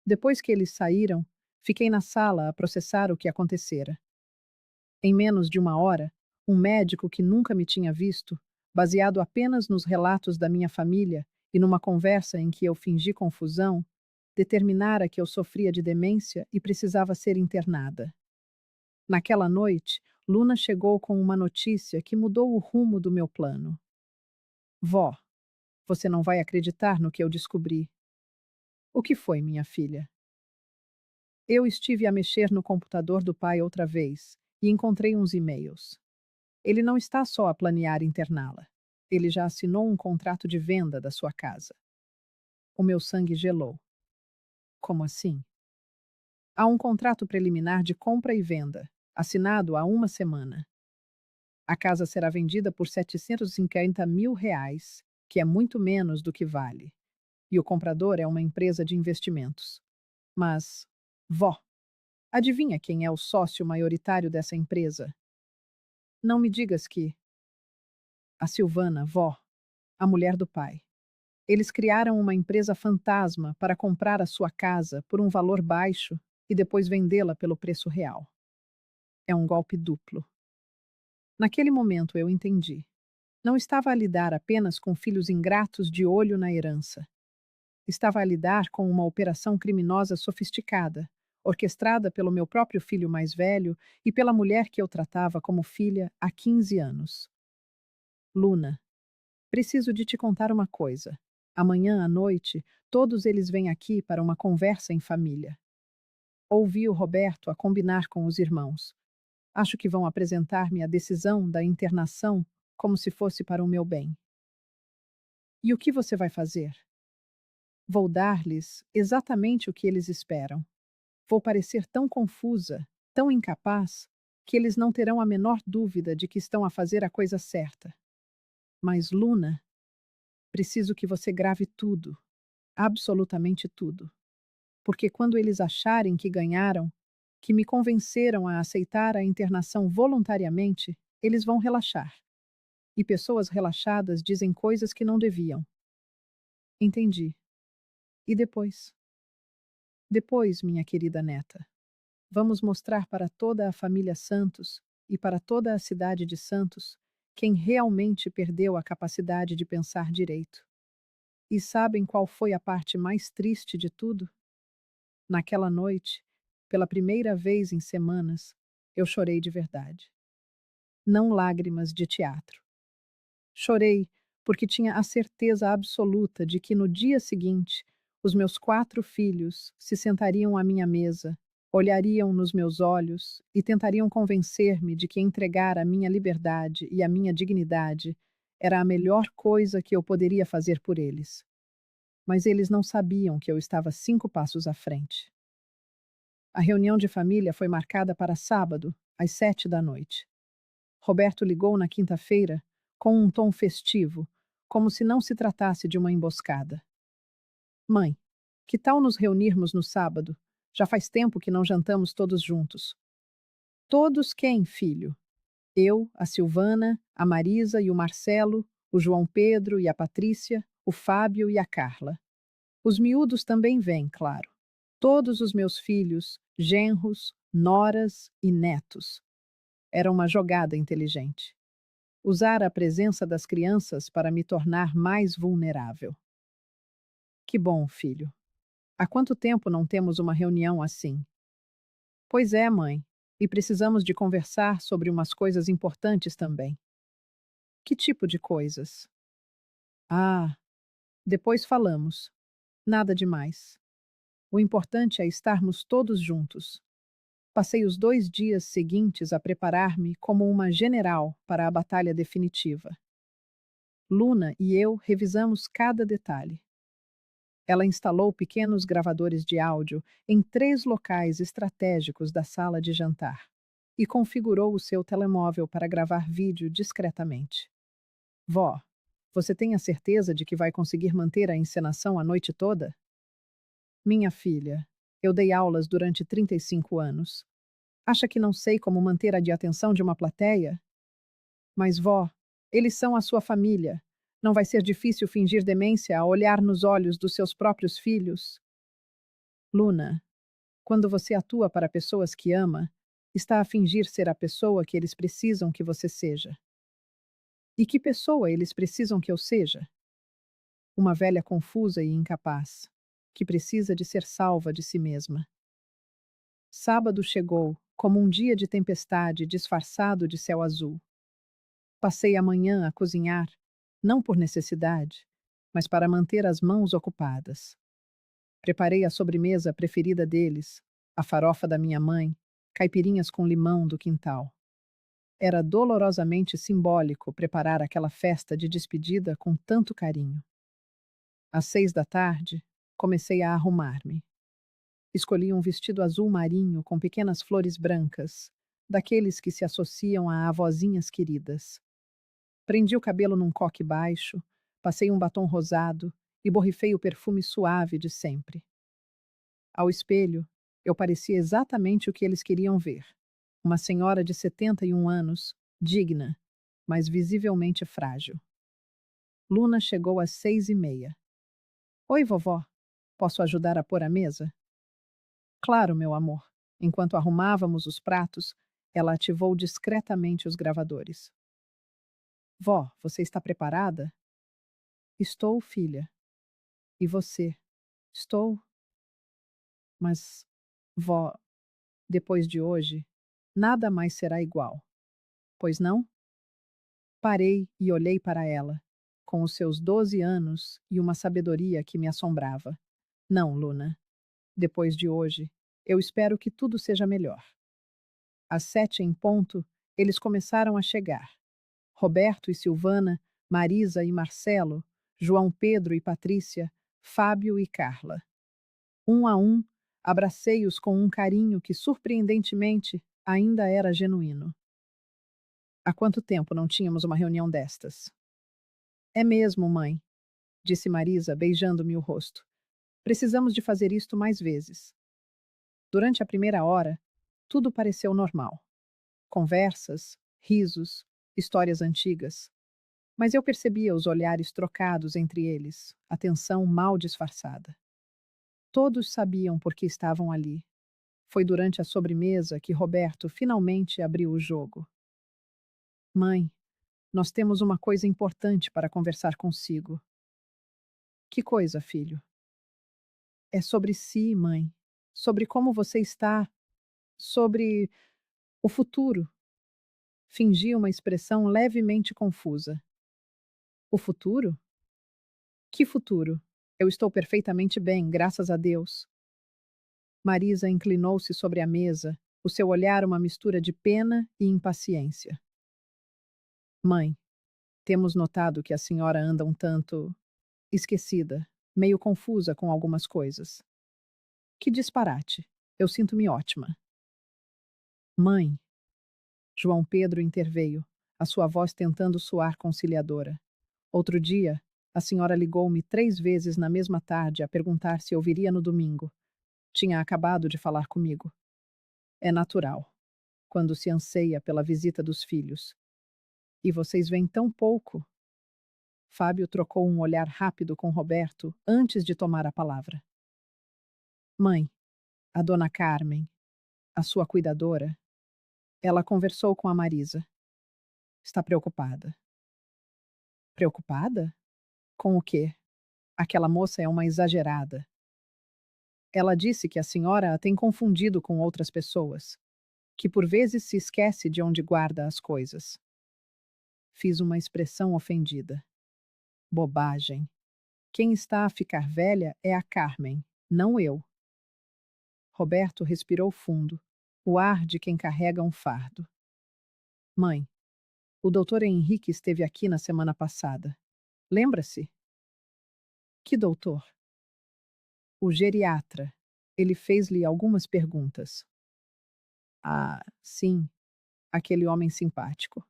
Depois que eles saíram, fiquei na sala a processar o que acontecera. Em menos de uma hora, um médico que nunca me tinha visto, baseado apenas nos relatos da minha família e numa conversa em que eu fingi confusão, determinara que eu sofria de demência e precisava ser internada. Naquela noite, Luna chegou com uma notícia que mudou o rumo do meu plano. Vó, você não vai acreditar no que eu descobri. O que foi, minha filha? Eu estive a mexer no computador do pai outra vez e encontrei uns e-mails. Ele não está só a planear interná-la. Ele já assinou um contrato de venda da sua casa. O meu sangue gelou. Como assim? Há um contrato preliminar de compra e venda, assinado há uma semana. A casa será vendida por R$ 750 mil, que é muito menos do que vale. E o comprador é uma empresa de investimentos. Mas, vó, adivinha quem é o sócio maioritário dessa empresa? Não me digas que. A Silvana, vó, a mulher do pai. Eles criaram uma empresa fantasma para comprar a sua casa por um valor baixo e depois vendê-la pelo preço real. É um golpe duplo. Naquele momento eu entendi. Não estava a lidar apenas com filhos ingratos de olho na herança. Estava a lidar com uma operação criminosa sofisticada, orquestrada pelo meu próprio filho mais velho e pela mulher que eu tratava como filha há 15 anos. Luna, preciso de te contar uma coisa. Amanhã à noite, todos eles vêm aqui para uma conversa em família. Ouvi o Roberto a combinar com os irmãos. Acho que vão apresentar-me a decisão da internação como se fosse para o meu bem. E o que você vai fazer? Vou dar-lhes exatamente o que eles esperam. Vou parecer tão confusa, tão incapaz, que eles não terão a menor dúvida de que estão a fazer a coisa certa. Mas, Luna, preciso que você grave tudo, absolutamente tudo. Porque quando eles acharem que ganharam, que me convenceram a aceitar a internação voluntariamente, eles vão relaxar. E pessoas relaxadas dizem coisas que não deviam. Entendi. E depois? Depois, minha querida neta, vamos mostrar para toda a família Santos e para toda a cidade de Santos quem realmente perdeu a capacidade de pensar direito. E sabem qual foi a parte mais triste de tudo? Naquela noite, pela primeira vez em semanas, eu chorei de verdade. Não lágrimas de teatro. Chorei porque tinha a certeza absoluta de que no dia seguinte os meus 4 filhos se sentariam à minha mesa, olhariam nos meus olhos e tentariam convencer-me de que entregar a minha liberdade e a minha dignidade era a melhor coisa que eu poderia fazer por eles. Mas eles não sabiam que eu estava 5 passos à frente. A reunião de família foi marcada para sábado, às 7 da noite. Roberto ligou na quinta-feira com um tom festivo, como se não se tratasse de uma emboscada. Mãe, que tal nos reunirmos no sábado? Já faz tempo que não jantamos todos juntos. Todos quem, filho? Eu, a Silvana, a Marisa e o Marcelo, o João Pedro e a Patrícia, o Fábio e a Carla. Os miúdos também vêm, claro. Todos os meus filhos, genros, noras e netos. Era uma jogada inteligente. Usar a presença das crianças para me tornar mais vulnerável. Que bom, filho. Há quanto tempo não temos uma reunião assim? Pois é, mãe. E precisamos de conversar sobre umas coisas importantes também. Que tipo de coisas? Ah, depois falamos. Nada demais. O importante é estarmos todos juntos. Passei os 2 dias seguintes a preparar-me como uma general para a batalha definitiva. Luna e eu revisamos cada detalhe. Ela instalou pequenos gravadores de áudio em 3 locais estratégicos da sala de jantar e configurou o seu telemóvel para gravar vídeo discretamente. Vó, você tem a certeza de que vai conseguir manter a encenação a noite toda? Minha filha, eu dei aulas durante 35 anos. Acha que não sei como manter a de atenção de uma plateia? Mas, vó, eles são a sua família. Não vai ser difícil fingir demência ao olhar nos olhos dos seus próprios filhos? Luna, quando você atua para pessoas que ama, está a fingir ser a pessoa que eles precisam que você seja. E que pessoa eles precisam que eu seja? Uma velha confusa e incapaz, que precisa de ser salva de si mesma. Sábado chegou, como um dia de tempestade disfarçado de céu azul. Passei a manhã a cozinhar, não por necessidade, mas para manter as mãos ocupadas. Preparei a sobremesa preferida deles, a farofa da minha mãe, caipirinhas com limão do quintal. Era dolorosamente simbólico preparar aquela festa de despedida com tanto carinho. Às 6 da tarde, comecei a arrumar-me. Escolhi um vestido azul marinho com pequenas flores brancas, daqueles que se associam a avózinhas queridas. Prendi o cabelo num coque baixo, passei um batom rosado e borrifei o perfume suave de sempre. Ao espelho, eu parecia exatamente o que eles queriam ver. Uma senhora de 71 anos, digna, mas visivelmente frágil. Luna chegou às 6h30. Oi, vovó. Posso ajudar a pôr a mesa? Claro, meu amor. Enquanto arrumávamos os pratos, ela ativou discretamente os gravadores. Vó, você está preparada? Estou, filha. E você? Estou. Mas, vó, depois de hoje, nada mais será igual. Pois não? Parei e olhei para ela, com os seus 12 anos e uma sabedoria que me assombrava. Não, Luna. Depois de hoje, eu espero que tudo seja melhor. Às 7 em ponto, eles começaram a chegar. Roberto e Silvana, Marisa e Marcelo, João Pedro e Patrícia, Fábio e Carla. Um a um, abracei-os com um carinho que, surpreendentemente, ainda era genuíno. Há quanto tempo não tínhamos uma reunião destas? É mesmo, mãe, disse Marisa, beijando-me o rosto. Precisamos de fazer isto mais vezes. Durante a primeira hora, tudo pareceu normal. Conversas, risos, histórias antigas. Mas eu percebia os olhares trocados entre eles, a tensão mal disfarçada. Todos sabiam por que estavam ali. Foi durante a sobremesa que Roberto finalmente abriu o jogo. Mãe, nós temos uma coisa importante para conversar consigo. Que coisa, filho? É sobre si, mãe. Sobre como você está. Sobre o futuro. Fingi uma expressão levemente confusa. O futuro? Que futuro? Eu estou perfeitamente bem, graças a Deus. Marisa inclinou-se sobre a mesa, o seu olhar uma mistura de pena e impaciência. Mãe, temos notado que a senhora anda um tanto esquecida, meio confusa com algumas coisas. Que disparate. Eu sinto-me ótima. Mãe, João Pedro interveio, a sua voz tentando soar conciliadora. Outro dia, a senhora ligou-me 3 vezes na mesma tarde a perguntar se eu viria no domingo. Tinha acabado de falar comigo. É natural, quando se anseia pela visita dos filhos. E vocês vêm tão pouco. Fábio trocou um olhar rápido com Roberto antes de tomar a palavra. Mãe, a dona Carmen, a sua cuidadora, ela conversou com a Marisa. Está preocupada. Preocupada? Com o quê? Aquela moça é uma exagerada. Ela disse que a senhora a tem confundido com outras pessoas, que por vezes se esquece de onde guarda as coisas. Fiz uma expressão ofendida. Bobagem. Quem está a ficar velha é a Carmen, não eu. Roberto respirou fundo, o ar de quem carrega um fardo. Mãe, o doutor Henrique esteve aqui na semana passada. Lembra-se? Que doutor? O geriatra. Ele fez-lhe algumas perguntas. Ah, sim, aquele homem simpático.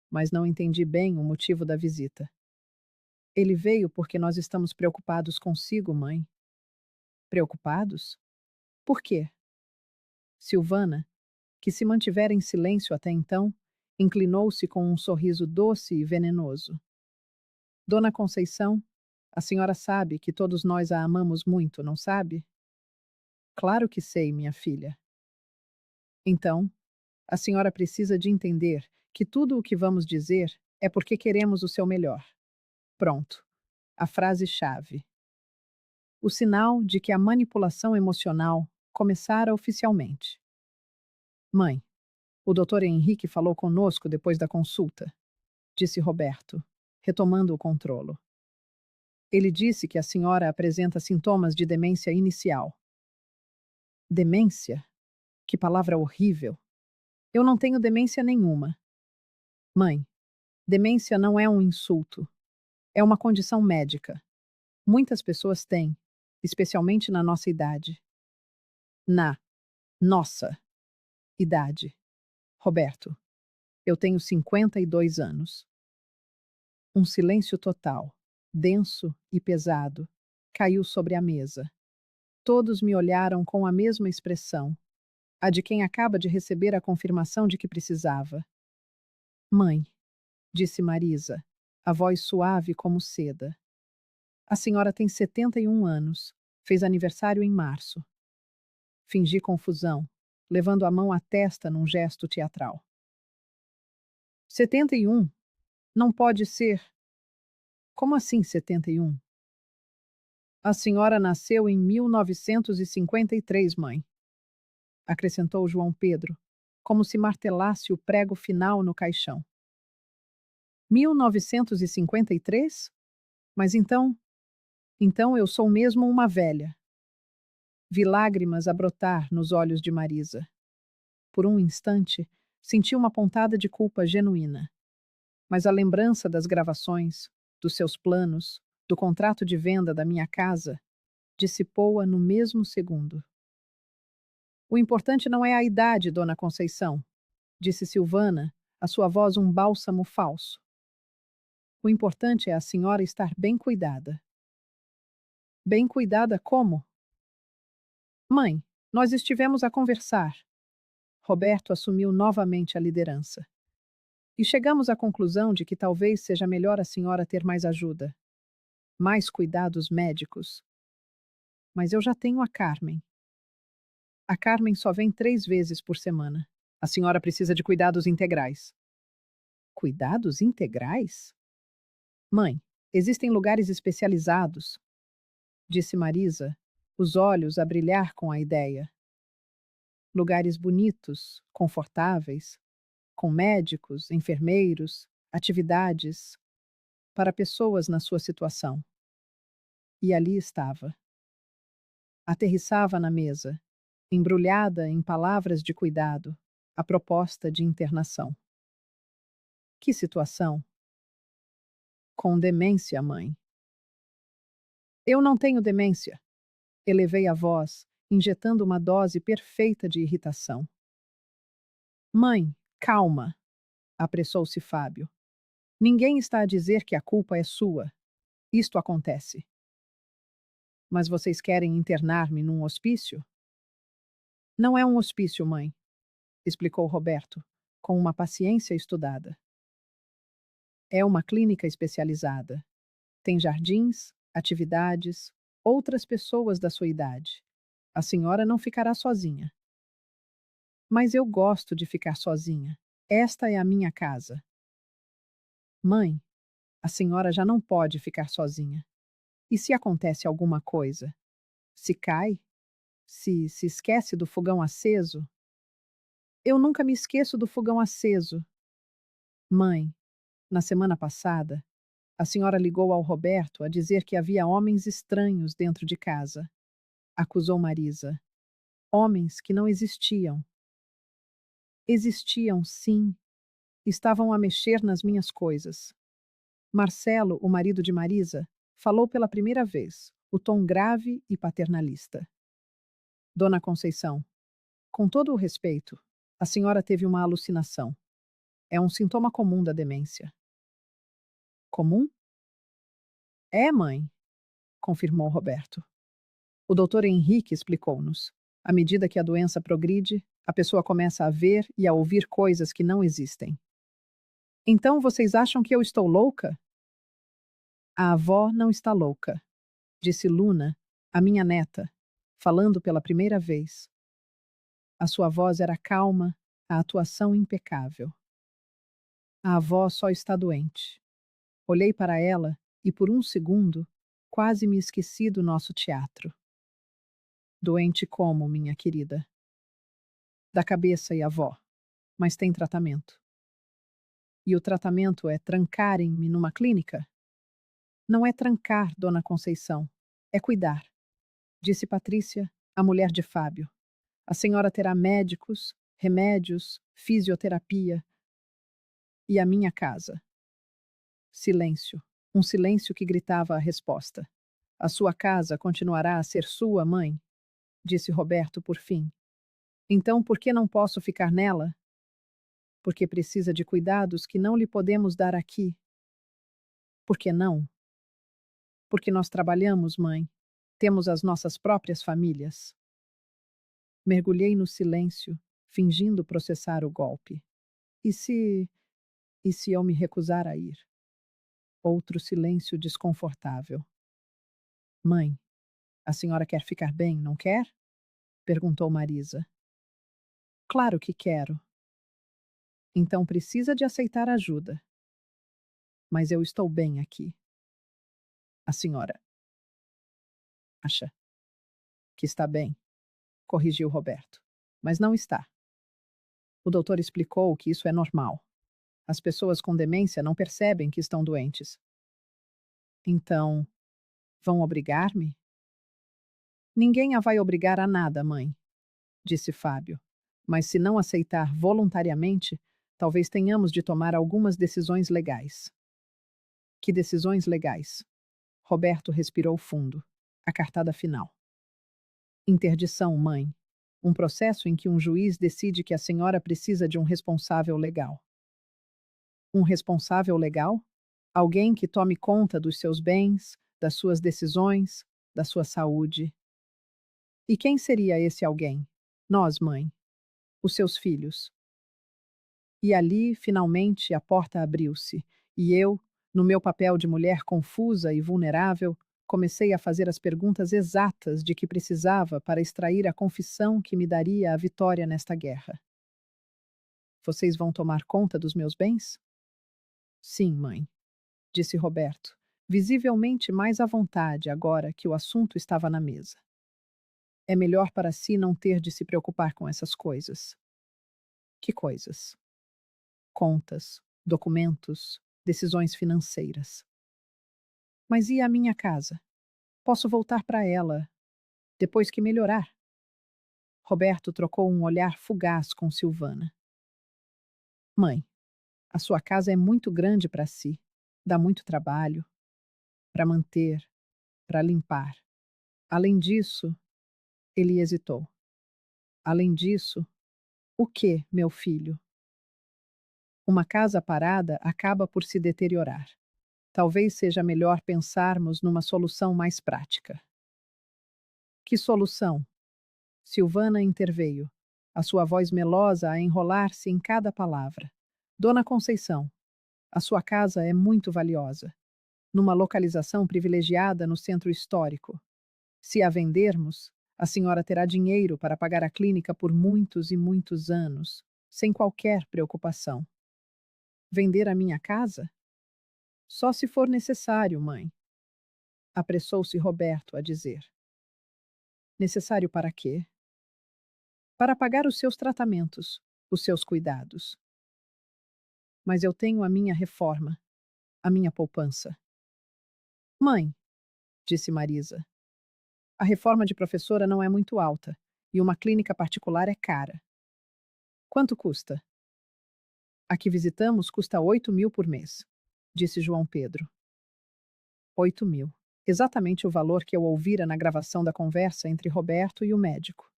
Mas não entendi bem o motivo da visita. Ele veio porque nós estamos preocupados consigo, mãe. Preocupados? Por quê? Silvana, que se mantivera em silêncio até então, inclinou-se com um sorriso doce e venenoso. Dona Conceição, a senhora sabe que todos nós a amamos muito, não sabe? Claro que sei, minha filha. Então, a senhora precisa de entender que tudo o que vamos dizer é porque queremos o seu melhor. Pronto. A frase-chave. O sinal de que a manipulação emocional começara oficialmente. Mãe, o doutor Henrique falou conosco depois da consulta, disse Roberto, retomando o controlo. Ele disse que a senhora apresenta sintomas de demência inicial. Demência? Que palavra horrível! Eu não tenho demência nenhuma. Mãe, demência não é um insulto. É uma condição médica. Muitas pessoas têm, especialmente na nossa idade. Na nossa idade. Roberto, eu tenho 52 anos. Um silêncio total, denso e pesado, caiu sobre a mesa. Todos me olharam com a mesma expressão, a de quem acaba de receber a confirmação de que precisava. Mãe, disse Marisa, a voz suave como seda. A senhora tem 71 anos. Fez aniversário em março. Fingi confusão, levando a mão à testa num gesto teatral. 71? Não pode ser. Como assim 71? A senhora nasceu em 1953, mãe, acrescentou João Pedro, como se martelasse o prego final no caixão. 1953? Mas então eu sou mesmo uma velha. Vi lágrimas a brotar nos olhos de Marisa. Por um instante, senti uma pontada de culpa genuína. Mas a lembrança das gravações, dos seus planos, do contrato de venda da minha casa, dissipou-a no mesmo segundo. O importante não é a idade, Dona Conceição, disse Silvana, a sua voz um bálsamo falso. O importante é a senhora estar bem cuidada. Bem cuidada como? Mãe, nós estivemos a conversar. Roberto assumiu novamente a liderança. E chegamos à conclusão de que talvez seja melhor a senhora ter mais ajuda. Mais cuidados médicos. Mas eu já tenho a Carmen. A Carmen só vem 3 vezes por semana. A senhora precisa de cuidados integrais. Cuidados integrais? Mãe, existem lugares especializados, disse Marisa, os olhos a brilhar com a ideia. Lugares bonitos, confortáveis, com médicos, enfermeiros, atividades para pessoas na sua situação. E ali estava. Aterrissava na mesa, embrulhada em palavras de cuidado, a proposta de internação. Que situação? Com demência, mãe. Eu não tenho demência. Elevei a voz, injetando uma dose perfeita de irritação. Mãe, calma, apressou-se Fábio. Ninguém está a dizer que a culpa é sua. Isto acontece. Mas vocês querem internar-me num hospício? Não é um hospício, mãe, explicou Roberto, com uma paciência estudada. É uma clínica especializada. Tem jardins, atividades, outras pessoas da sua idade. A senhora não ficará sozinha. Mas eu gosto de ficar sozinha. Esta é a minha casa. Mãe, a senhora já não pode ficar sozinha. E se acontece alguma coisa? Se cai? Se esquece do fogão aceso? Eu nunca me esqueço do fogão aceso. Mãe, na semana passada, a senhora ligou ao Roberto a dizer que havia homens estranhos dentro de casa. Acusou Marisa. Homens que não existiam. Existiam, sim. Estavam a mexer nas minhas coisas. Marcelo, o marido de Marisa, falou pela primeira vez, o tom grave e paternalista. Dona Conceição, com todo o respeito, a senhora teve uma alucinação. É um sintoma comum da demência. Comum? É, mãe, confirmou Roberto. O doutor Henrique explicou-nos. À medida que a doença progride, a pessoa começa a ver e a ouvir coisas que não existem. Então vocês acham que eu estou louca? A avó não está louca, disse Luna, a minha neta, falando pela primeira vez. A sua voz era calma, a atuação impecável. A avó só está doente. Olhei para ela e, por um segundo, quase me esqueci do nosso teatro. Doente como, minha querida? Da cabeça e avó, mas tem tratamento. E o tratamento é trancarem-me numa clínica? Não é trancar, Dona Conceição, é cuidar, disse Patrícia, a mulher de Fábio. A senhora terá médicos, remédios, fisioterapia e a minha casa. Silêncio, um silêncio que gritava a resposta. A sua casa continuará a ser sua, mãe, disse Roberto por fim. Então por que não posso ficar nela? Porque precisa de cuidados que não lhe podemos dar aqui. Por que não? Porque nós trabalhamos, mãe. Temos as nossas próprias famílias. Mergulhei no silêncio, fingindo processar o golpe. E se. E se eu me recusar a ir? Outro silêncio desconfortável. Mãe, a senhora quer ficar bem, não quer? Perguntou Marisa. Claro que quero. Então precisa de aceitar ajuda. Mas eu estou bem aqui. A senhora acha que está bem? Corrigiu Roberto. Mas não está. O doutor explicou que isso é normal. As pessoas com demência não percebem que estão doentes. Então, vão obrigar-me? Ninguém a vai obrigar a nada, mãe, disse Fábio. Mas se não aceitar voluntariamente, talvez tenhamos de tomar algumas decisões legais. Que decisões legais? Roberto respirou fundo. A cartada final. Interdição, mãe. Um processo em que um juiz decide que a senhora precisa de um responsável legal. Um responsável legal? Alguém que tome conta dos seus bens, das suas decisões, da sua saúde. E quem seria esse alguém? Nós, mãe. Os seus filhos. E ali, finalmente, a porta abriu-se, e eu, no meu papel de mulher confusa e vulnerável, comecei a fazer as perguntas exatas de que precisava para extrair a confissão que me daria a vitória nesta guerra. Vocês vão tomar conta dos meus bens? Sim, mãe, disse Roberto, visivelmente mais à vontade agora que o assunto estava na mesa. É melhor para si não ter de se preocupar com essas coisas. Que coisas? Contas, documentos, decisões financeiras. Mas e a minha casa? Posso voltar para ela depois que melhorar? Roberto trocou um olhar fugaz com Silvana. Mãe, a sua casa é muito grande para si. Dá muito trabalho para manter, para limpar. Além disso, ele hesitou. Além disso, o que, meu filho? Uma casa parada acaba por se deteriorar. Talvez seja melhor pensarmos numa solução mais prática. Que solução? Silvana interveio, a sua voz melosa a enrolar-se em cada palavra. Dona Conceição, a sua casa é muito valiosa, numa localização privilegiada no centro histórico. Se a vendermos, a senhora terá dinheiro para pagar a clínica por muitos e muitos anos, sem qualquer preocupação. Vender a minha casa? Só se for necessário, mãe. Apressou-se Roberto a dizer. Necessário para quê? Para pagar os seus tratamentos, os seus cuidados. Mas eu tenho a minha reforma, a minha poupança. Mãe, disse Marisa, a reforma de professora não é muito alta e uma clínica particular é cara. Quanto custa? A que visitamos custa 8.000 por mês, disse João Pedro. 8.000. Exatamente o valor que eu ouvira na gravação da conversa entre Roberto e o médico.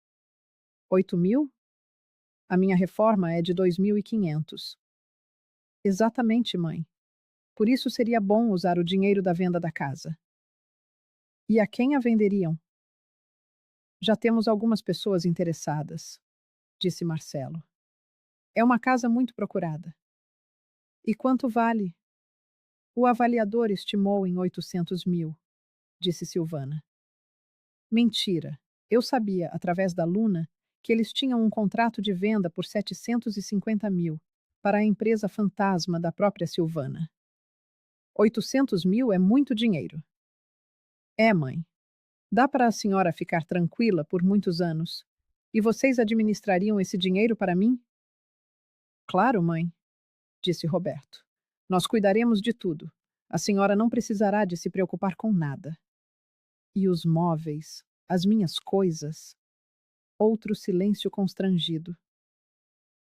8.000? A minha reforma é de 2.500. Exatamente, mãe. Por isso seria bom usar o dinheiro da venda da casa. E a quem a venderiam? Já temos algumas pessoas interessadas, disse Marcelo. É uma casa muito procurada. E quanto vale? O avaliador estimou em 800.000, disse Silvana. Mentira. Eu sabia, através da Luna, que eles tinham um contrato de venda por 750.000 para a empresa fantasma da própria Silvana. 800.000 é muito dinheiro. É, mãe. Dá para a senhora ficar tranquila por muitos anos. E vocês administrariam esse dinheiro para mim? Claro, mãe, disse Roberto. Nós cuidaremos de tudo. A senhora não precisará de se preocupar com nada. E os móveis, as minhas coisas? Outro silêncio constrangido.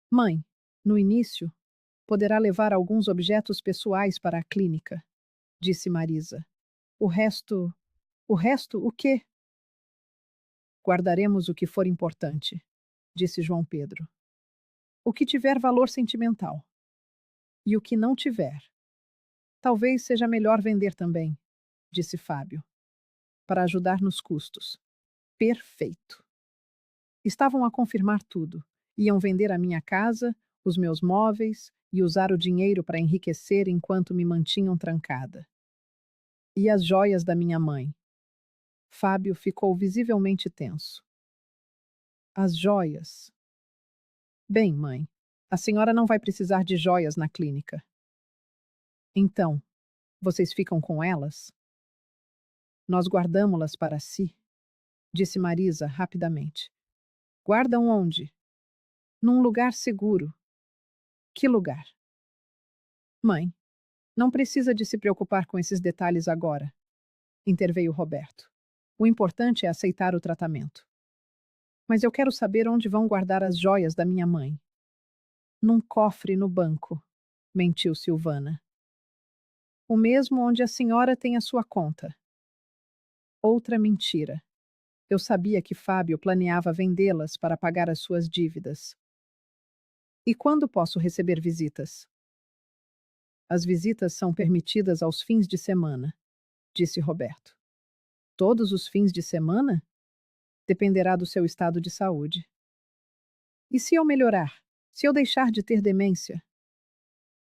Mãe, no início, poderá levar alguns objetos pessoais para a clínica, disse Marisa. O resto. O resto, o quê? Guardaremos o que for importante, disse João Pedro. O que tiver valor sentimental. E o que não tiver. Talvez seja melhor vender também, disse Fábio, para ajudar nos custos. Perfeito. Estavam a confirmar tudo. Iam vender a minha casa, os meus móveis e usar o dinheiro para enriquecer enquanto me mantinham trancada. E as joias da minha mãe. Fábio ficou visivelmente tenso. As joias. Bem, mãe, a senhora não vai precisar de joias na clínica. Então, vocês ficam com elas? Nós guardamo-las para si, disse Marisa rapidamente. Guardam onde? Num lugar seguro. Que lugar? Mãe, não precisa de se preocupar com esses detalhes agora, interveio Roberto. O importante é aceitar o tratamento. Mas eu quero saber onde vão guardar as joias da minha mãe. Num cofre no banco, mentiu Silvana. O mesmo onde a senhora tem a sua conta, Outra mentira. Eu sabia que Fábio planeava vendê-las para pagar as suas dívidas. E quando posso receber visitas? As visitas são permitidas aos fins de semana, disse Roberto. Todos os fins de semana? Dependerá do seu estado de saúde. E se eu melhorar? Se eu deixar de ter demência?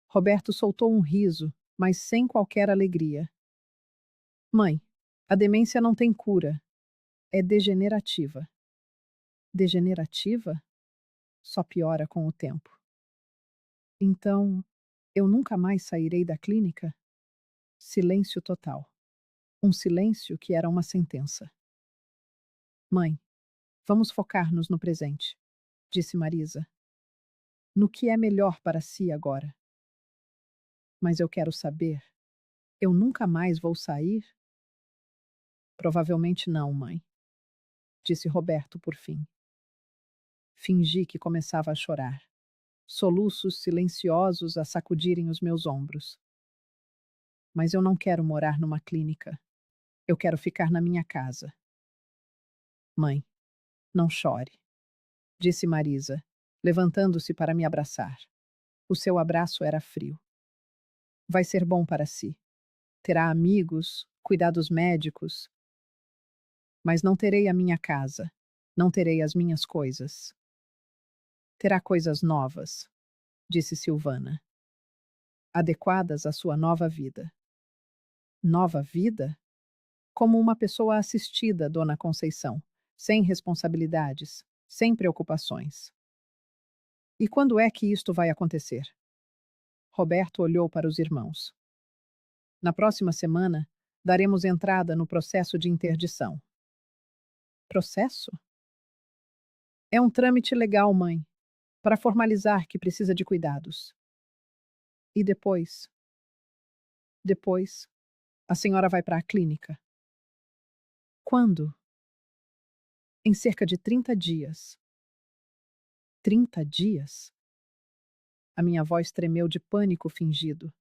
Roberto soltou um riso, mas sem qualquer alegria. Mãe, a demência não tem cura. É degenerativa. Degenerativa? Só piora com o tempo. Então, eu nunca mais sairei da clínica? Silêncio total. Um silêncio que era uma sentença. Mãe, vamos focar-nos no presente, disse Marisa. No que é melhor para si agora. Mas eu quero saber. Eu nunca mais vou sair? Provavelmente não, mãe, disse Roberto por fim. Fingi que começava a chorar. Soluços silenciosos a sacudirem os meus ombros. Mas eu não quero morar numa clínica. Eu quero ficar na minha casa. Mãe, não chore, disse Marisa, levantando-se para me abraçar. O seu abraço era frio. Vai ser bom para si. Terá amigos, cuidados médicos. Mas não terei a minha casa. Não terei as minhas coisas. Terá coisas novas, disse Silvana. Adequadas à sua nova vida. Nova vida? Como uma pessoa assistida, Dona Conceição, sem responsabilidades, sem preocupações. E quando é que isto vai acontecer? Roberto olhou para os irmãos. Na próxima semana, daremos entrada no processo de interdição. Processo? É um trâmite legal, mãe, para formalizar que precisa de cuidados. E depois? Depois, a senhora vai para a clínica. Quando? Em cerca de 30 dias. 30 dias? A minha voz tremeu de pânico fingido.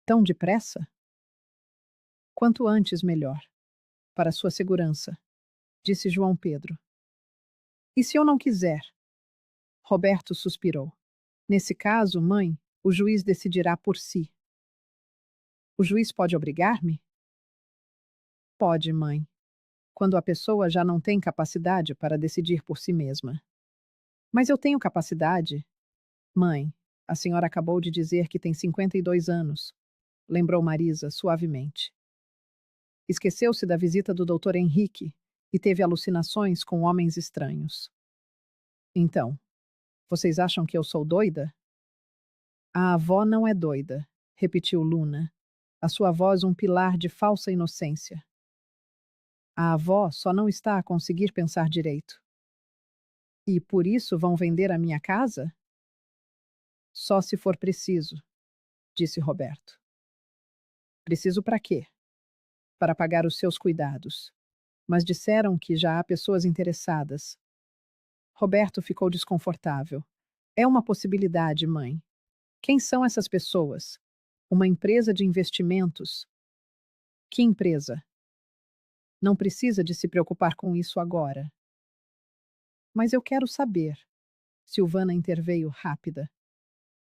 Tão depressa? Quanto antes, melhor. Para sua segurança, disse João Pedro. E se eu não quiser? Roberto suspirou. Nesse caso, mãe, o juiz decidirá por si. O juiz pode obrigar-me? Pode, mãe. Quando a pessoa já não tem capacidade para decidir por si mesma. Mas eu tenho capacidade. Mãe, a senhora acabou de dizer que tem 52 anos, lembrou Marisa suavemente. Esqueceu-se da visita do Dr. Henrique e teve alucinações com homens estranhos. Então, vocês acham que eu sou doida? A avó não é doida, repetiu Luna, a sua voz um pilar de falsa inocência. A avó só não está a conseguir pensar direito. E por isso vão vender a minha casa? Só se for preciso, disse Roberto. Preciso para quê? Para pagar os seus cuidados. Mas disseram que já há pessoas interessadas. Roberto ficou desconfortável. É uma possibilidade, mãe. Quem são essas pessoas? Uma empresa de investimentos? Que empresa? Não precisa de se preocupar com isso agora. Mas eu quero saber. Silvana interveio rápida.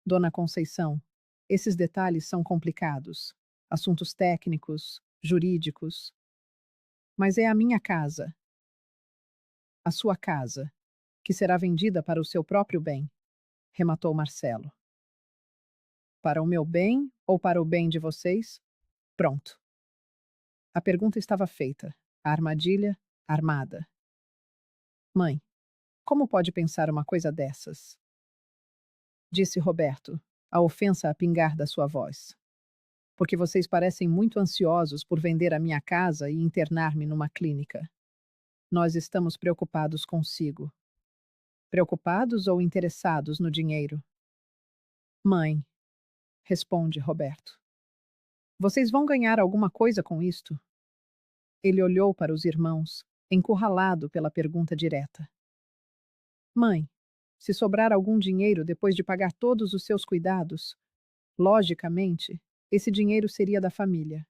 Dona Conceição, esses detalhes são complicados. Assuntos técnicos, jurídicos. Mas é a minha casa. A sua casa, que será vendida para o seu próprio bem, rematou Marcelo. Para o meu bem ou para o bem de vocês? Pronto. A pergunta estava feita. A armadilha, armada. Mãe, como pode pensar uma coisa dessas? Disse Roberto, a ofensa a pingar da sua voz. Porque vocês parecem muito ansiosos por vender a minha casa e internar-me numa clínica. Nós estamos preocupados consigo. Preocupados ou interessados no dinheiro? Mãe, responde Roberto. Vocês vão ganhar alguma coisa com isto? Ele olhou para os irmãos, encurralado pela pergunta direta. Mãe, se sobrar algum dinheiro depois de pagar todos os seus cuidados, logicamente, esse dinheiro seria da família.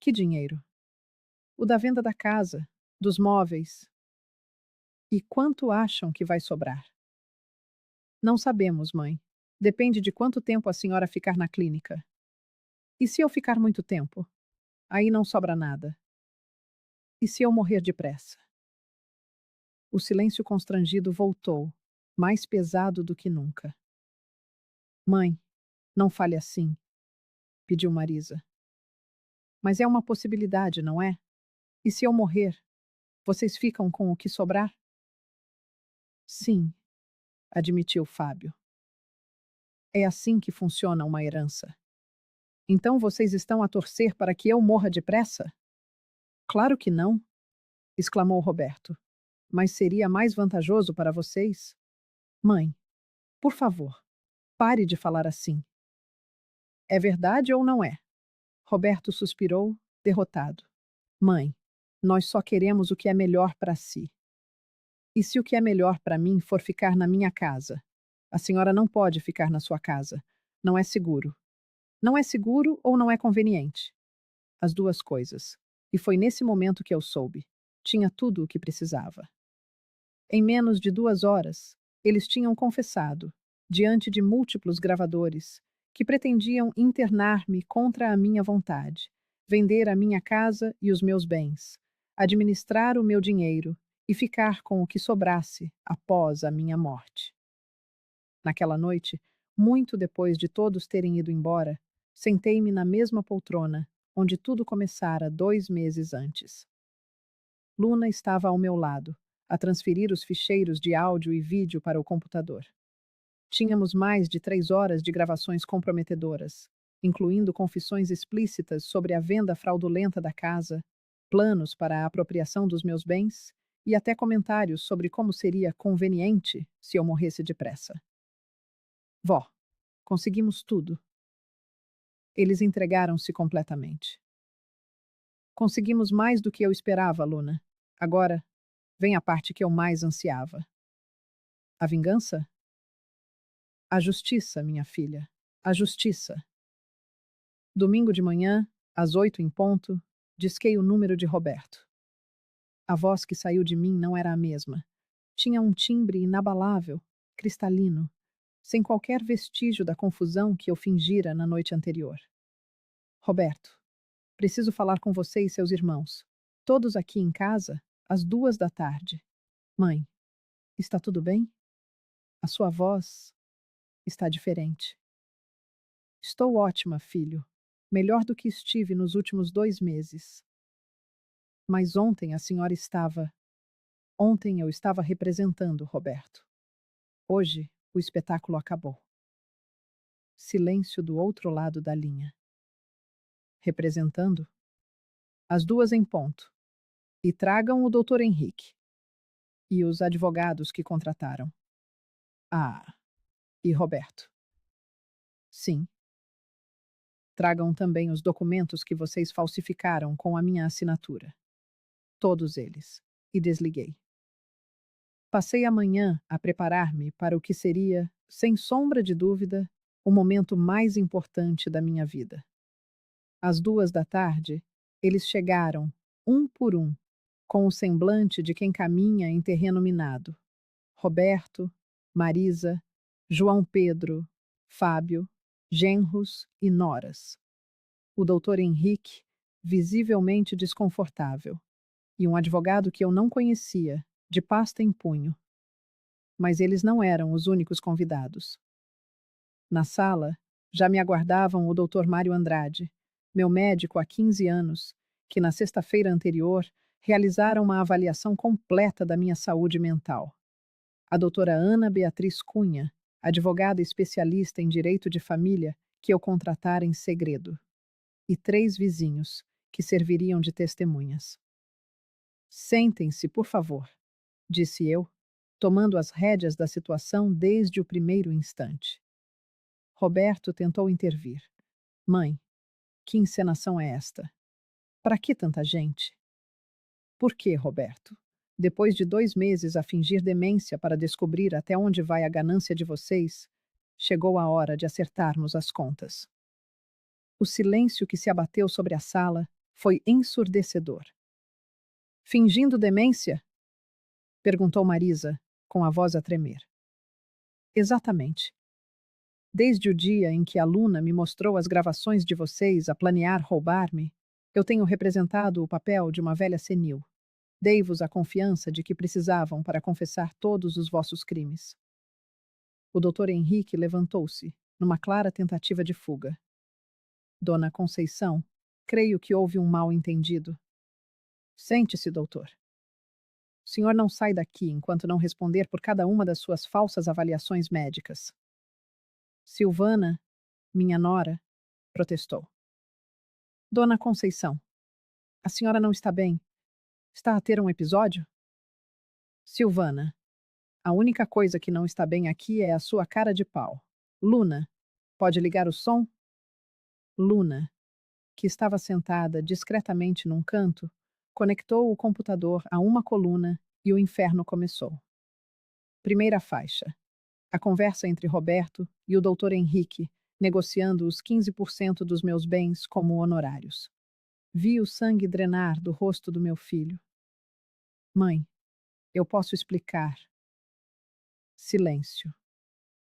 Que dinheiro? O da venda da casa, dos móveis. E quanto acham que vai sobrar? Não sabemos, mãe. Depende de quanto tempo a senhora ficar na clínica. E se eu ficar muito tempo? Aí não sobra nada. E se eu morrer depressa? O silêncio constrangido voltou, mais pesado do que nunca. Mãe, não fale assim, pediu Marisa. Mas é uma possibilidade, não é? E se eu morrer, vocês ficam com o que sobrar? Sim, admitiu Fábio. É assim que funciona uma herança. Então vocês estão a torcer para que eu morra depressa? Claro que não, exclamou Roberto. Mas seria mais vantajoso para vocês? Mãe, por favor, pare de falar assim. É verdade ou não é? Roberto suspirou, derrotado. Mãe, nós só queremos o que é melhor para si. E se o que é melhor para mim for ficar na minha casa? A senhora não pode ficar na sua casa. Não é seguro. Não é seguro ou não é conveniente? As duas coisas. E foi nesse momento que eu soube. Tinha tudo o que precisava. Em menos de 2 horas, eles tinham confessado, diante de múltiplos gravadores, que pretendiam internar-me contra a minha vontade, vender a minha casa e os meus bens, administrar o meu dinheiro e ficar com o que sobrasse após a minha morte. Naquela noite, muito depois de todos terem ido embora, sentei-me na mesma poltrona onde tudo começara 2 meses antes. Luna estava ao meu lado, a transferir os ficheiros de áudio e vídeo para o computador. Tínhamos mais de 3 horas de gravações comprometedoras, incluindo confissões explícitas sobre a venda fraudulenta da casa, planos para a apropriação dos meus bens e até comentários sobre como seria conveniente se eu morresse depressa. Vó, conseguimos tudo. Eles entregaram-se completamente. Conseguimos mais do que eu esperava, Luna. Agora, vem a parte que eu mais ansiava. A vingança? A justiça, minha filha. A justiça. Domingo de manhã, às 8 em ponto, disquei o número de Roberto. A voz que saiu de mim não era a mesma. Tinha um timbre inabalável, cristalino, sem qualquer vestígio da confusão que eu fingira na noite anterior. Roberto, preciso falar com você e seus irmãos. Todos aqui em casa, às 2 da tarde. Mãe, está tudo bem? A sua voz está diferente. Estou ótima, filho. Melhor do que estive nos últimos 2 meses. Mas ontem a senhora estava. Ontem eu estava representando Roberto. Hoje o espetáculo acabou. Silêncio do outro lado da linha. Representando? As 2 em ponto. E tragam o doutor Henrique. E os advogados que contrataram. Ah, e Roberto. Sim. Tragam também os documentos que vocês falsificaram com a minha assinatura. Todos eles. E desliguei. Passei a manhã a preparar-me para o que seria, sem sombra de dúvida, o momento mais importante da minha vida. Às 2 da tarde, eles chegaram, um por um, com o semblante de quem caminha em terreno minado. Roberto, Marisa, João Pedro, Fábio, genros e noras. O doutor Henrique, visivelmente desconfortável, e um advogado que eu não conhecia, de pasta em punho. Mas eles não eram os únicos convidados. Na sala, já me aguardavam o doutor Mário Andrade, meu médico há 15 anos, que na sexta-feira anterior realizaram uma avaliação completa da minha saúde mental. A doutora Ana Beatriz Cunha, advogada especialista em direito de família, que eu contratara em segredo. E 3 vizinhos, que serviriam de testemunhas. Sentem-se, por favor, disse eu, tomando as rédeas da situação desde o primeiro instante. Roberto tentou intervir. Mãe, que encenação é esta? Para que tanta gente? Por que, Roberto? Depois de 2 meses a fingir demência para descobrir até onde vai a ganância de vocês, chegou a hora de acertarmos as contas. O silêncio que se abateu sobre a sala foi ensurdecedor. Fingindo demência? Perguntou Marisa, com a voz a tremer. Exatamente. Desde o dia em que a Luna me mostrou as gravações de vocês a planear roubar-me, eu tenho representado o papel de uma velha senil. Dei-vos a confiança de que precisavam para confessar todos os vossos crimes. O doutor Henrique levantou-se, numa clara tentativa de fuga. Dona Conceição, creio que houve um mal-entendido. Sente-se, doutor. O senhor não sai daqui enquanto não responder por cada uma das suas falsas avaliações médicas. Silvana, minha nora, protestou. Dona Conceição, a senhora não está bem. Está a ter um episódio? Silvana, a única coisa que não está bem aqui é a sua cara de pau. Luna, pode ligar o som? Luna, que estava sentada discretamente num canto, conectou o computador a uma coluna e o inferno começou. Primeira faixa. A conversa entre Roberto e o Dr. Henrique, negociando os 15% dos meus bens como honorários. Vi o sangue drenar do rosto do meu filho. Mãe, eu posso explicar. Silêncio.